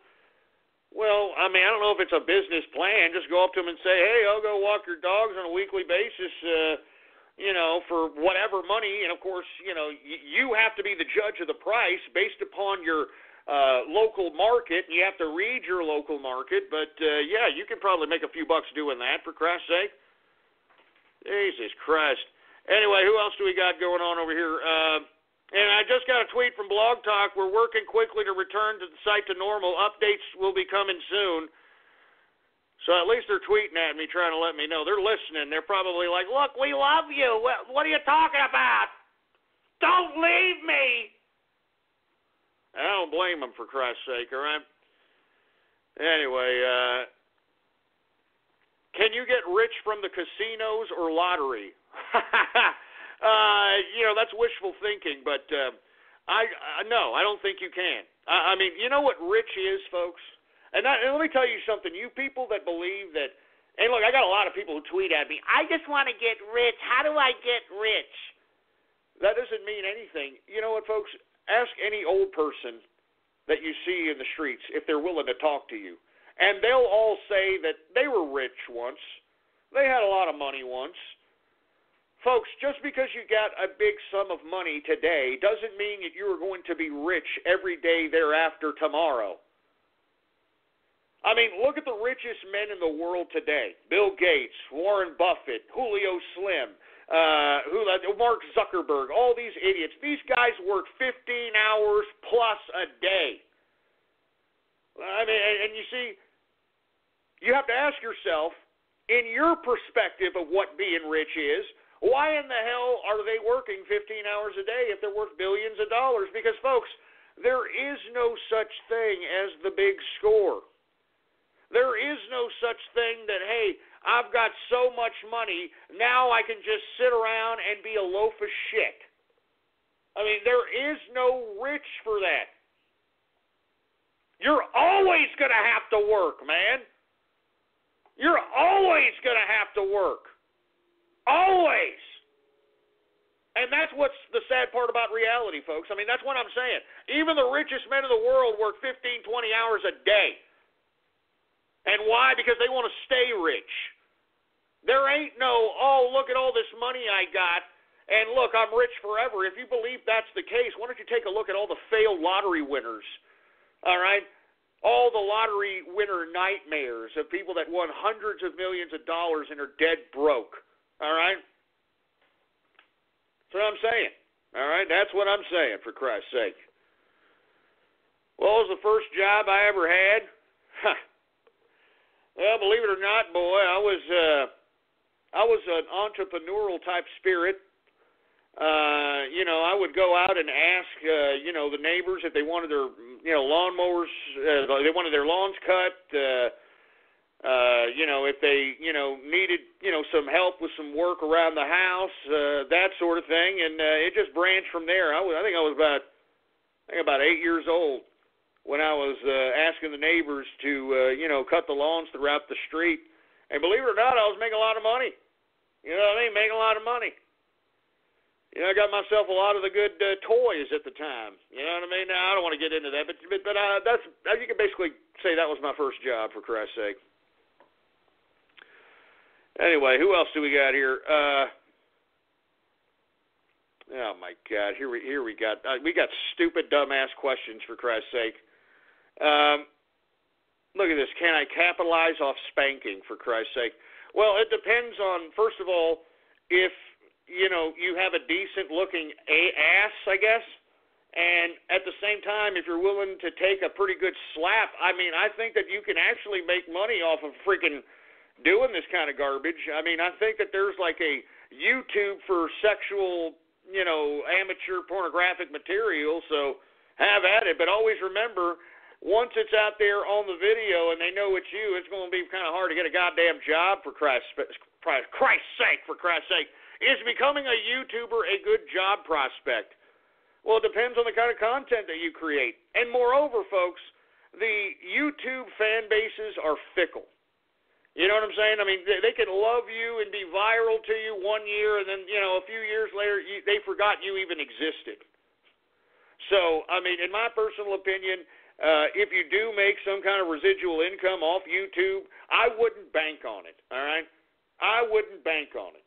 Well, I mean, I don't know if it's a business plan. Just go up to them and say, hey, I'll go walk your dogs on a weekly basis, for whatever money. And, of course, you have to be the judge of the price based upon your local market. You have to read your local market. But, yeah, you can probably make a few bucks doing that, for Christ's sake. Jesus Christ. Anyway, who else do we got going on over here? And I just got a tweet from Blog Talk. We're working quickly to return to the site to normal. Updates will be coming soon. So at least they're tweeting at me, trying to let me know. They're listening. They're probably like, look, we love you. What are you talking about? Don't leave me. I don't blame them, for Christ's sake, all right? Anyway, can you get rich from the casinos or lottery? That's wishful thinking, but no, I don't think you can. I mean, you know what rich is, folks? And let me tell you something. You people that believe that, and look, I got a lot of people who tweet at me, I just want to get rich. How do I get rich? That doesn't mean anything. You know what, folks? Ask any old person that you see in the streets if they're willing to talk to you. And they'll all say that they were rich once. They had a lot of money once. Folks, just because you got a big sum of money today doesn't mean that you are going to be rich every day thereafter tomorrow. I mean, look at the richest men in the world today. Bill Gates, Warren Buffett, Julio Slim, Mark Zuckerberg, all these idiots. These guys work 15 hours plus a day. I mean, and you see, you have to ask yourself, in your perspective of what being rich is, why in the hell are they working 15 hours a day if they're worth billions of dollars? Because, folks, there is no such thing as the big score. There is no such thing that, hey, I've got so much money, now I can just sit around and be a loaf of shit. I mean, there is no rich for that. You're always going to have to work, man. You're always going to have to work. Always. And that's what's the sad part about reality, folks. I mean, that's what I'm saying. Even the richest men in the world work 15, 20 hours a day. And why? Because they want to stay rich. There ain't no, oh, look at all this money I got, and look, I'm rich forever. If you believe that's the case, why don't you take a look at all the failed lottery winners, all right? All the lottery winner nightmares of people that won hundreds of millions of dollars and are dead broke. All right? That's what I'm saying. All right? That's what I'm saying, for Christ's sake. What was the first job I ever had? Well, believe it or not, boy, I was an entrepreneurial type spirit. I would go out and ask, the neighbors if they wanted their, lawnmowers, they wanted their lawns cut, if they, needed, some help with some work around the house, that sort of thing. And it just branched from there. I think I was about 8 years old when I was asking the neighbors to, cut the lawns throughout the street. And believe it or not, I was making a lot of money. You know what I mean? Making a lot of money. I got myself a lot of the good toys at the time. You know what I mean? Now, I don't want to get into that, but that's, you can basically say that was my first job, for Christ's sake. Anyway, who else do we got here? Oh my God! Here we got stupid, dumbass questions, for Christ's sake. Look at this. Can I capitalize off spanking, for Christ's sake? Well, it depends on, first of all, if you have a decent-looking ass, I guess, and at the same time, if you're willing to take a pretty good slap, I mean, I think that you can actually make money off of freaking doing this kind of garbage. I mean, I think that there's like a YouTube for sexual, amateur pornographic material, so have at it. But always remember, once it's out there on the video and they know it's you, it's going to be kind of hard to get a goddamn job, for Christ's sake. Is becoming a YouTuber a good job prospect? Well, it depends on the kind of content that you create. And moreover, folks, the YouTube fan bases are fickle. You know what I'm saying? I mean, they can love you and be viral to you 1 year, and then, a few years later, they forgot you even existed. So, I mean, in my personal opinion, if you do make some kind of residual income off YouTube, I wouldn't bank on it, all right? I wouldn't bank on it.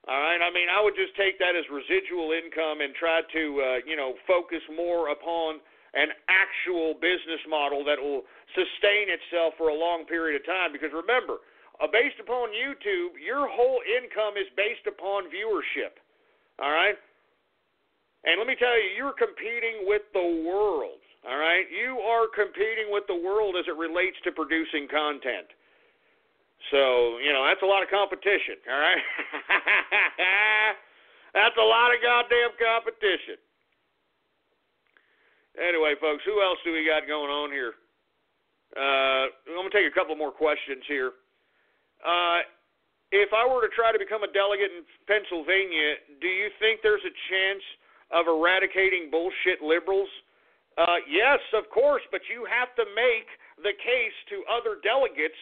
All right? I mean, I would just take that as residual income and try to, focus more upon an actual business model that will sustain itself for a long period of time. Because remember, based upon YouTube, your whole income is based upon viewership. All right? And let me tell you, you're competing with the world. All right? You are competing with the world as it relates to producing content. So, that's a lot of competition. All right? That's a lot of goddamn competition. Anyway, folks, who else do we got going on here? I'm going to take a couple more questions here. If I were to try to become a delegate in Pennsylvania, do you think there's a chance of eradicating bullshit liberals? Yes, of course, but you have to make the case to other delegates,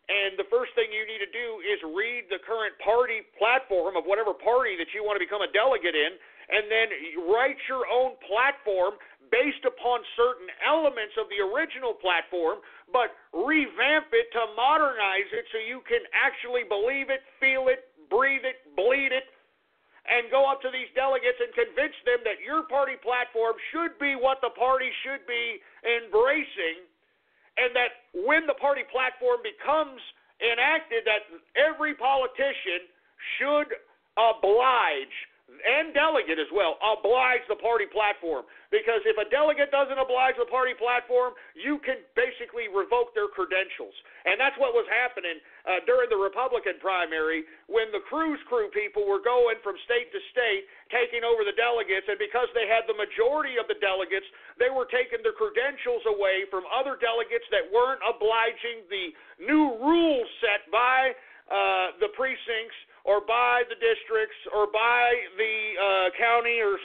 and the first thing you need to do is read the current party platform of whatever party that you want to become a delegate in, and then write your own platform based upon certain elements of the original platform, but revamp it to modernize it so you can actually believe it, feel it, breathe it, bleed it, and go up to these delegates and convince them that your party platform should be what the party should be embracing, and that when the party platform becomes enacted, that every politician should oblige, and delegate as well, oblige the party platform. Because if a delegate doesn't oblige the party platform, you can basically revoke their credentials. And that's what was happening during the Republican primary when the Cruise Crew people were going from state to state, taking over the delegates, and because they had the majority of the delegates, they were taking their credentials away from other delegates that weren't obliging the new rules set by the precincts or by the districts or by the county or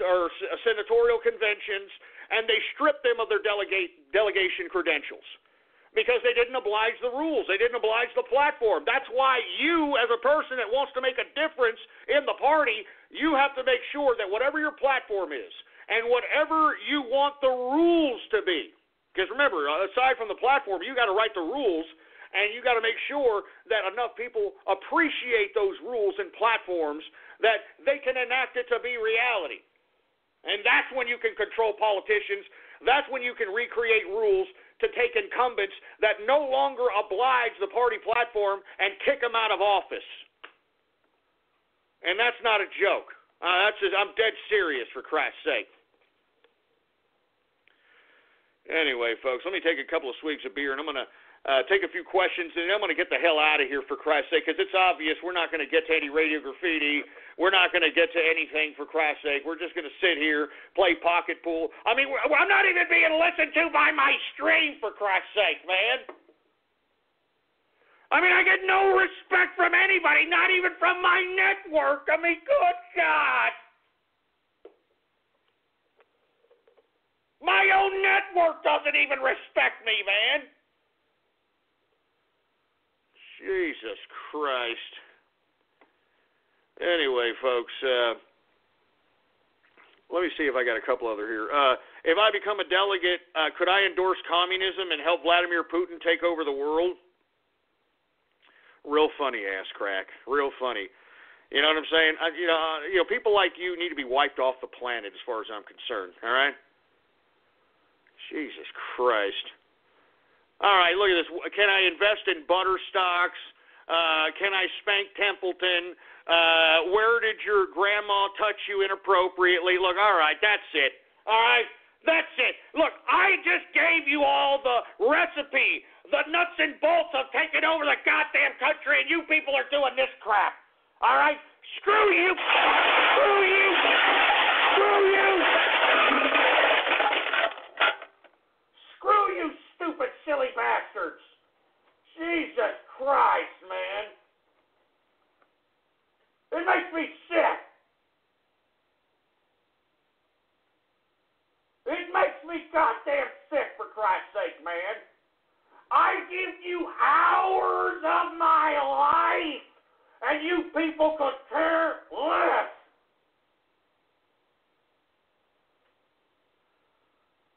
senatorial conventions, and they stripped them of their delegation credentials because they didn't oblige the rules. They didn't oblige the platform. That's why you, as a person that wants to make a difference in the party, you have to make sure that whatever your platform is and whatever you want the rules to be, because remember, aside from the platform, you got to write the rules. And you got to make sure that enough people appreciate those rules and platforms that they can enact it to be reality. And that's when you can control politicians. That's when you can recreate rules to take incumbents that no longer oblige the party platform and kick them out of office. And that's not a joke. I'm dead serious, for Christ's sake. Anyway, folks, let me take a couple of swigs of beer, and I'm going to take a few questions, and I'm going to get the hell out of here, for Christ's sake, because it's obvious we're not going to get to any radio graffiti. We're not going to get to anything, for Christ's sake. We're just going to sit here, play pocket pool. I mean, I'm not even being listened to by my stream, for Christ's sake, man. I mean, I get no respect from anybody, not even from my network. I mean, good God. My own network doesn't even respect me, man. Jesus Christ. Anyway, folks, let me see if I got a couple other here. If I become a delegate, could I endorse communism and help Vladimir Putin take over the world? Real funny, ass crack. Real funny. You know what I'm saying? People like you need to be wiped off the planet as far as I'm concerned, all right? Jesus Christ. All right, look at this. Can I invest in butter stocks? Can I spank Templeton? Where did your grandma touch you inappropriately? Look, all right, that's it. All right, that's it. Look, I just gave you all the recipe, the nuts and bolts of taking over the goddamn country, and you people are doing this crap. All right? Screw you. Screw you. Screw you. me goddamn sick, for Christ's sake, man. I give you hours of my life, and you people could care less.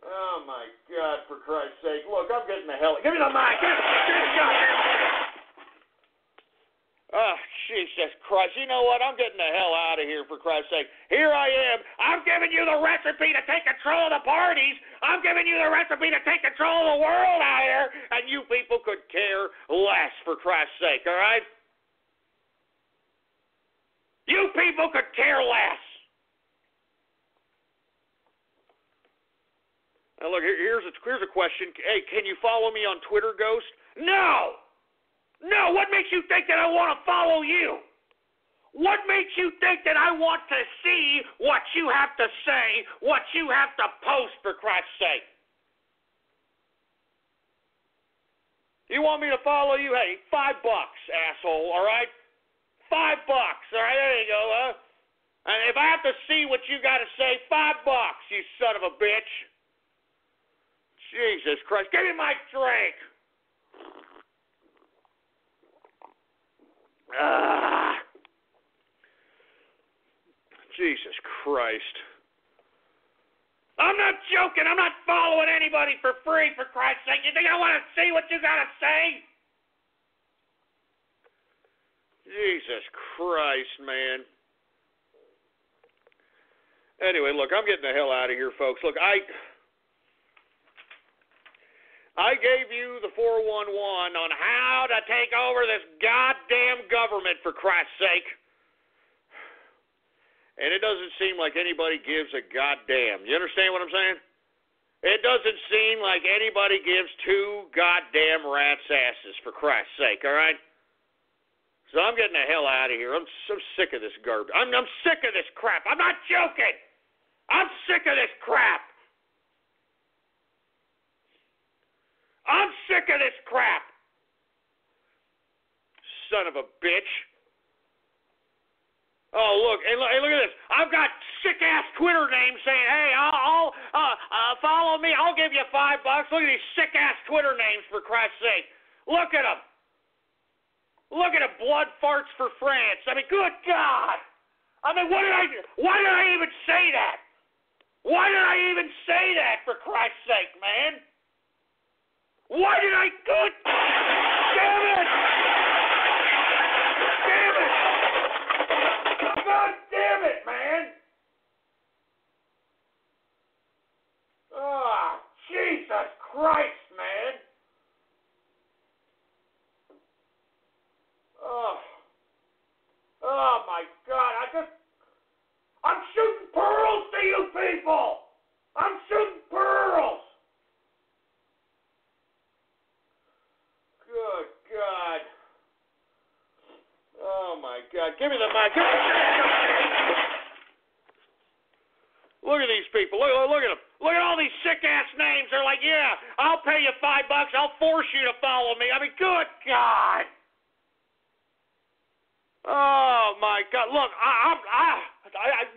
Oh, my God, for Christ's sake. Look, I'm getting the hell... Give me the mic. Give me the goddamn... Oh, Jesus Christ. You know what? I'm getting the hell out of here, for Christ's sake. Here I am. I'm giving you the recipe to take control of the parties. I'm giving you the recipe to take control of the world out here, and you people could care less, for Christ's sake, all right? You people could care less. Now, look, here's a question. Hey, can you follow me on Twitter, Ghost? No! No, what makes you think that I want to follow you? What makes you think that I want to see what you have to say, what you have to post, for Christ's sake? You want me to follow you? Hey, $5, asshole, all right? $5, all right? There you go, huh? And if I have to see what you got to say, $5, you son of a bitch. Jesus Christ, give me my drink. Jesus Christ. I'm not joking. I'm not following anybody for free, for Christ's sake. You think I want to see what you got to say? Jesus Christ, man. Anyway, look, I'm getting the hell out of here, folks. Look, I gave you the 411 on how to take over this goddamn government, for Christ's sake. And it doesn't seem like anybody gives a goddamn. You understand what I'm saying? It doesn't seem like anybody gives two goddamn rats' asses, for Christ's sake, all right? So I'm getting the hell out of here. I'm so sick of this garbage. I'm sick of this crap. I'm not joking. I'm sick of this crap. I'm sick of this crap. Son of a bitch. Oh, look, and look at this. I've got sick-ass Twitter names saying, hey, I'll follow me. I'll give you $5. Look at these sick-ass Twitter names, for Christ's sake. Look at them. Look at them. Blood farts for France. I mean, good God. I mean, why did I even say that? Why did I even say that, for Christ's sake, man? Why did I do it? Damn it! Damn it! God damn it, man! Oh, Jesus Christ, man! Oh my God! I'm shooting pearls to you people! I'm shooting pearls! Good God. Oh, my God. Give me the mic. Look at these people. Look at them. Look at all these sick-ass names. They're like, yeah, I'll pay you $5. I'll force you to follow me. I mean, good God. Oh, my God. Look,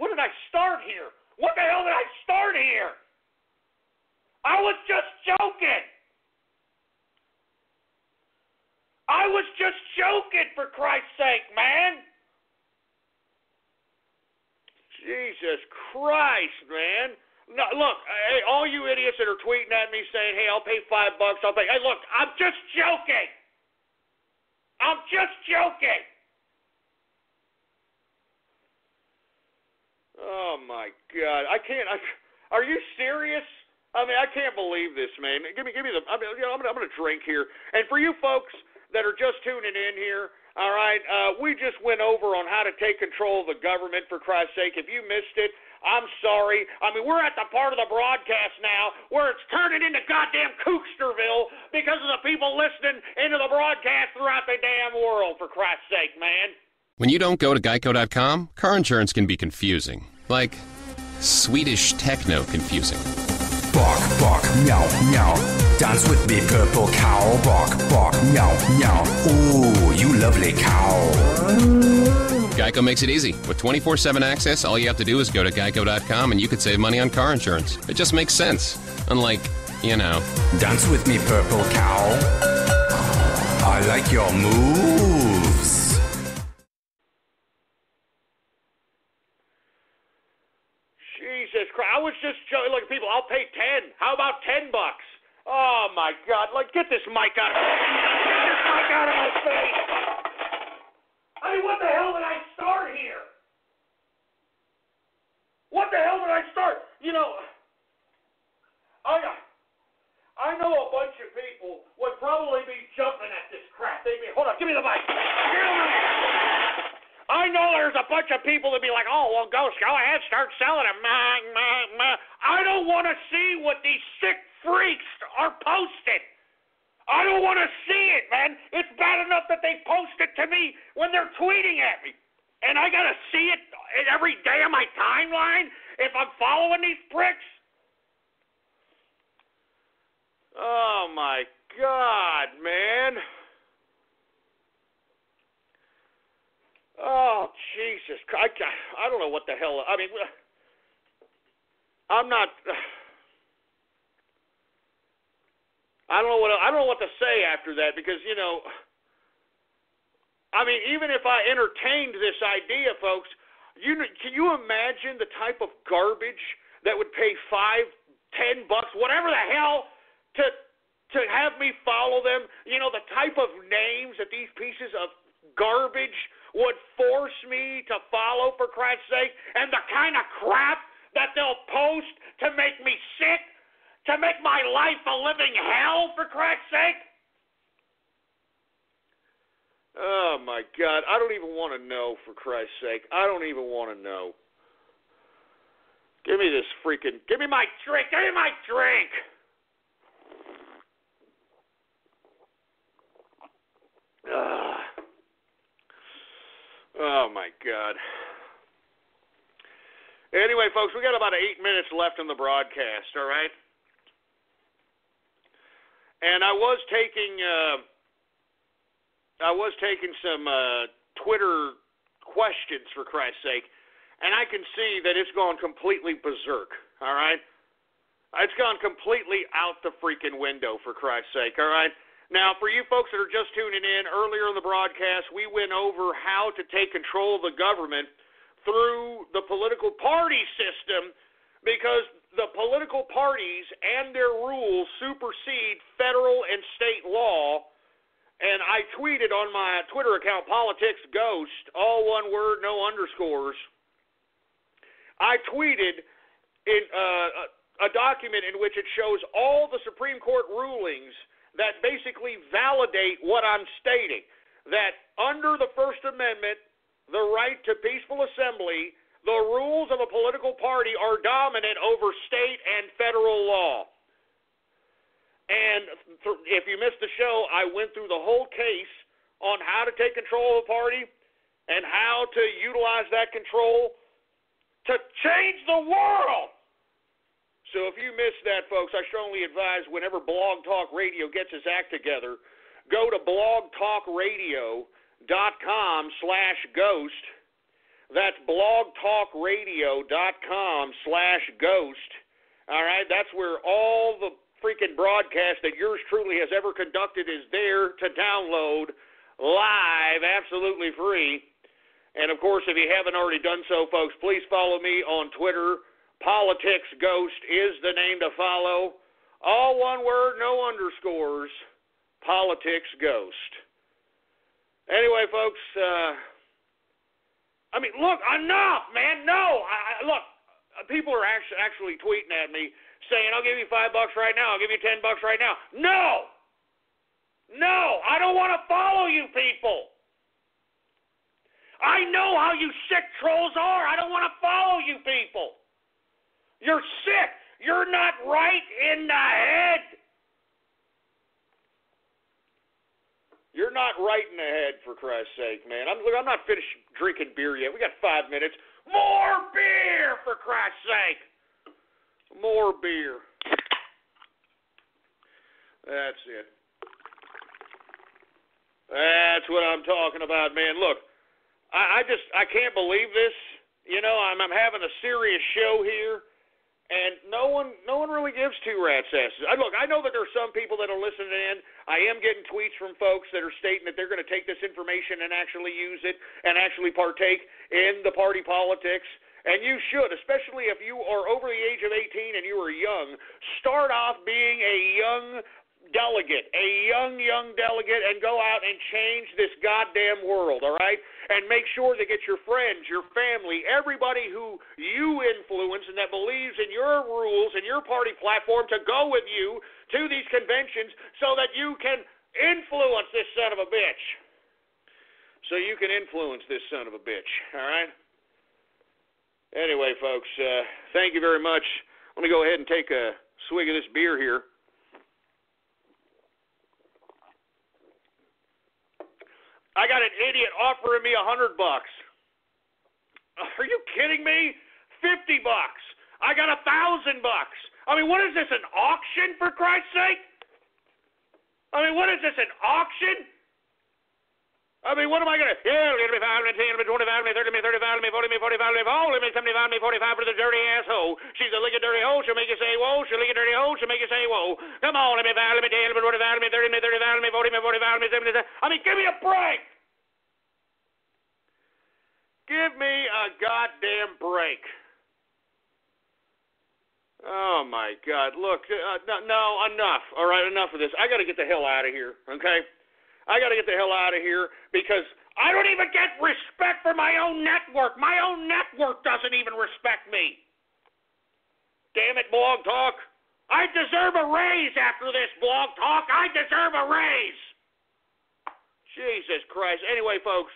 what did I start here? What the hell did I start here? I was just joking. I was just joking, for Christ's sake, man. Jesus Christ, man. No, look, hey, all you idiots that are tweeting at me saying, hey, I'll pay $5, I'll pay. Hey, look, I'm just joking. I'm just joking. Oh, my God. Are you serious? I mean, I can't believe this, man. Give me the, I'm going to drink here. And for you folks that are just tuning in here, all right, we just went over on how to take control of the government, for Christ's sake. If you missed it, I'm sorry. I mean, we're at the part of the broadcast now where it's turning into goddamn Cooksterville because of the people listening into the broadcast throughout the damn world, for Christ's sake, man. When you don't go to geico.com, car insurance can be confusing. Like Swedish techno confusing. Bark, bark, meow, meow. Dance with me, purple cow. Bark, bark, meow, meow. Ooh, you lovely cow. Geico makes it easy. With 24/7 access, all you have to do is go to geico.com and you could save money on car insurance. It just makes sense. Unlike, you know. Dance with me, purple cow. I like your moves. Jesus Christ. I was just showing, like, people, I'll pay 10. How about $10? Oh, my God. Like, get this mic out of my face. Get this mic out of my face. I mean, what the hell did I start here? What the hell did I start? You know, I know a bunch of people would probably be jumping at this crap. They'd be, hold on, give me the mic. I know there's a bunch of people that be like, oh, well, Ghost, go ahead, start selling them. I don't want to see what these sick freaks are posting. I don't want to see it, man. It's bad enough that they post it to me when they're tweeting at me. And I got to see it every day on my timeline if I'm following these pricks. Oh, my God, man. Oh, Jesus. I don't know what the hell. I mean, I'm not. I don't know what to say after that because, you know, I mean, even if I entertained this idea, folks, can you imagine the type of garbage that would pay $5, $10, whatever the hell, to have me follow them? You know, the type of names that these pieces of garbage would force me to follow, for Christ's sake, and the kind of crap that they'll post to make me sick, to make my life a living hell, for Christ's sake. Oh, my God. I don't even want to know, for Christ's sake. I don't even want to know. Give me this freaking... Give me my drink. Give me my drink. Oh, my God. Anyway, folks, we got about 8 minutes left in the broadcast, all right? And I was taking some Twitter questions, for Christ's sake, and I can see that it's gone completely berserk, all right? It's gone completely out the freaking window, for Christ's sake, all right? Now, for you folks that are just tuning in, earlier in the broadcast, we went over how to take control of the government through the political party system because the political parties and their rules supersede federal and state law. And I tweeted on my Twitter account, PoliticsGhost, all one word, no underscores. I tweeted in a document in which it shows all the Supreme Court rulings that basically validate what I'm stating, that under the First Amendment, the right to peaceful assembly, the rules of a political party are dominant over state and federal law. And if you missed the show, I went through the whole case on how to take control of a party and how to utilize that control to change the world. So if you missed that, folks, I strongly advise whenever Blog Talk Radio gets its act together, go to blogtalkradio.com/ghost. That's blogtalkradio.com/ghost. All right, that's where all the freaking broadcast that yours truly has ever conducted is there to download live, absolutely free. And, of course, if you haven't already done so, folks, please follow me on Twitter. PoliticsGhost is the name to follow. All one word, no underscores. PoliticsGhost. Anyway, folks, I mean, look, enough, man. No, look, people are actually tweeting at me saying, I'll give you $5 right now. I'll give you $10 right now. No, I don't want to follow you people. I know how you sick trolls are. I don't want to follow you people. You're sick. You're not right in the head. You're not right in the head, for Christ's sake, man. I'm not finished drinking beer yet. We got 5 minutes. More beer, for Christ's sake. More beer. That's it. That's what I'm talking about, man. Look, I can't believe this. You know, I'm having a serious show here, and no one really gives two rat's asses. Look, I know that there are some people that are listening in. I am getting tweets from folks that are stating that they're going to take this information and actually use it and actually partake in the party politics. And you should, especially if you are over the age of 18 and you are young. Start off being a young delegate, young delegate, and go out and change this goddamn world, all right? And make sure to get your friends, your family, everybody who you influence and that believes in your rules and your party platform to go with you to these conventions so that you can influence this son of a bitch. So you can influence this son of a bitch, all right? Anyway, folks, thank you very much. Let me go ahead and take a swig of this beer here. I got an idiot offering me $100. Are you kidding me? $50. I got $1,000. I mean, what is this, an auction, for Christ's sake? I mean, what is this, an auction? I mean, what am I going to... Yeah, let me 5, let me 10, let me 25, let me 30, let me 35, let me 40, let me 45, let me 40, let me 75, let me 45 for the dirty asshole. She's a lick a dirty hole, she'll make you say whoa. She'll lick a dirty hole, she'll make you say whoa. Come on, let me 5, let me 10, let me 45, let me 30, let me 35, let me 40, let me 45, let me 70. I mean, give me a break. Give me a goddamn break. Oh, my God. Look, no, enough. All right, enough of this. I got to get the hell out of here, okay? I got to get the hell out of here because I don't even get respect for my own network. My own network doesn't even respect me. Damn it, Blog Talk. I deserve a raise after this, Blog Talk. I deserve a raise. Jesus Christ. Anyway, folks,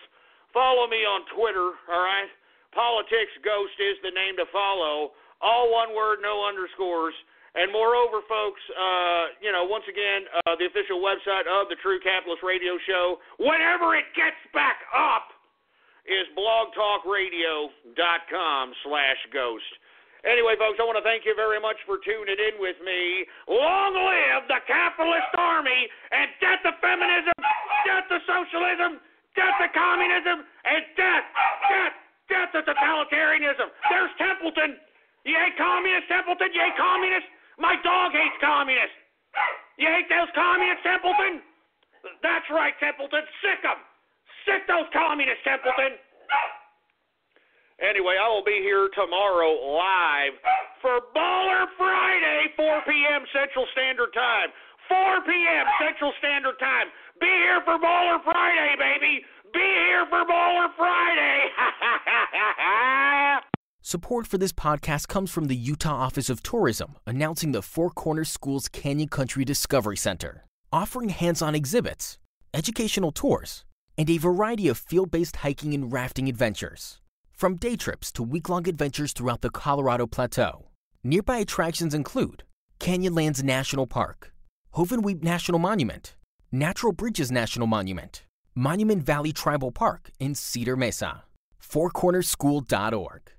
follow me on Twitter, all right? Politics Ghost is the name to follow. All one word, no underscores. And moreover, folks, once again, the official website of the True Capitalist Radio Show, whenever it gets back up, is blogtalkradio.com/ghost. Anyway, folks, I want to thank you very much for tuning in with me. Long live the capitalist army, and death to feminism, death to socialism, death to communism, and death to totalitarianism. There's Templeton. You hate communist, Templeton? You hate communist? My dog hates communists. You hate those communists, Templeton? That's right, Templeton. Sick them. Sick those communists, Templeton. Anyway, I will be here tomorrow live for Baller Friday, 4 p.m. Central Standard Time. 4 p.m. Central Standard Time. Be here for Baller Friday, baby. Be here for Baller Friday. Support for this podcast comes from the Utah Office of Tourism, announcing the Four Corners School's Canyon Country Discovery Center, offering hands-on exhibits, educational tours, and a variety of field-based hiking and rafting adventures. From day trips to week-long adventures throughout the Colorado Plateau. Nearby attractions include Canyonlands National Park, Hovenweep National Monument, Natural Bridges National Monument, Monument Valley Tribal Park in Cedar Mesa, fourcornerschool.org.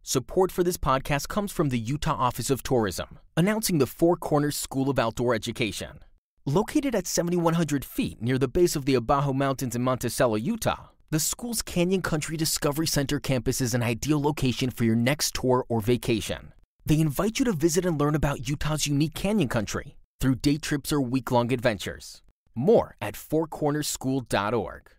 Support for this podcast comes from the Utah Office of Tourism, announcing the Four Corners School of Outdoor Education. Located at 7,100 feet near the base of the Abajo Mountains in Monticello, Utah, the school's Canyon Country Discovery Center campus is an ideal location for your next tour or vacation. They invite you to visit and learn about Utah's unique canyon country through day trips or week-long adventures. More at fourcornerschool.org.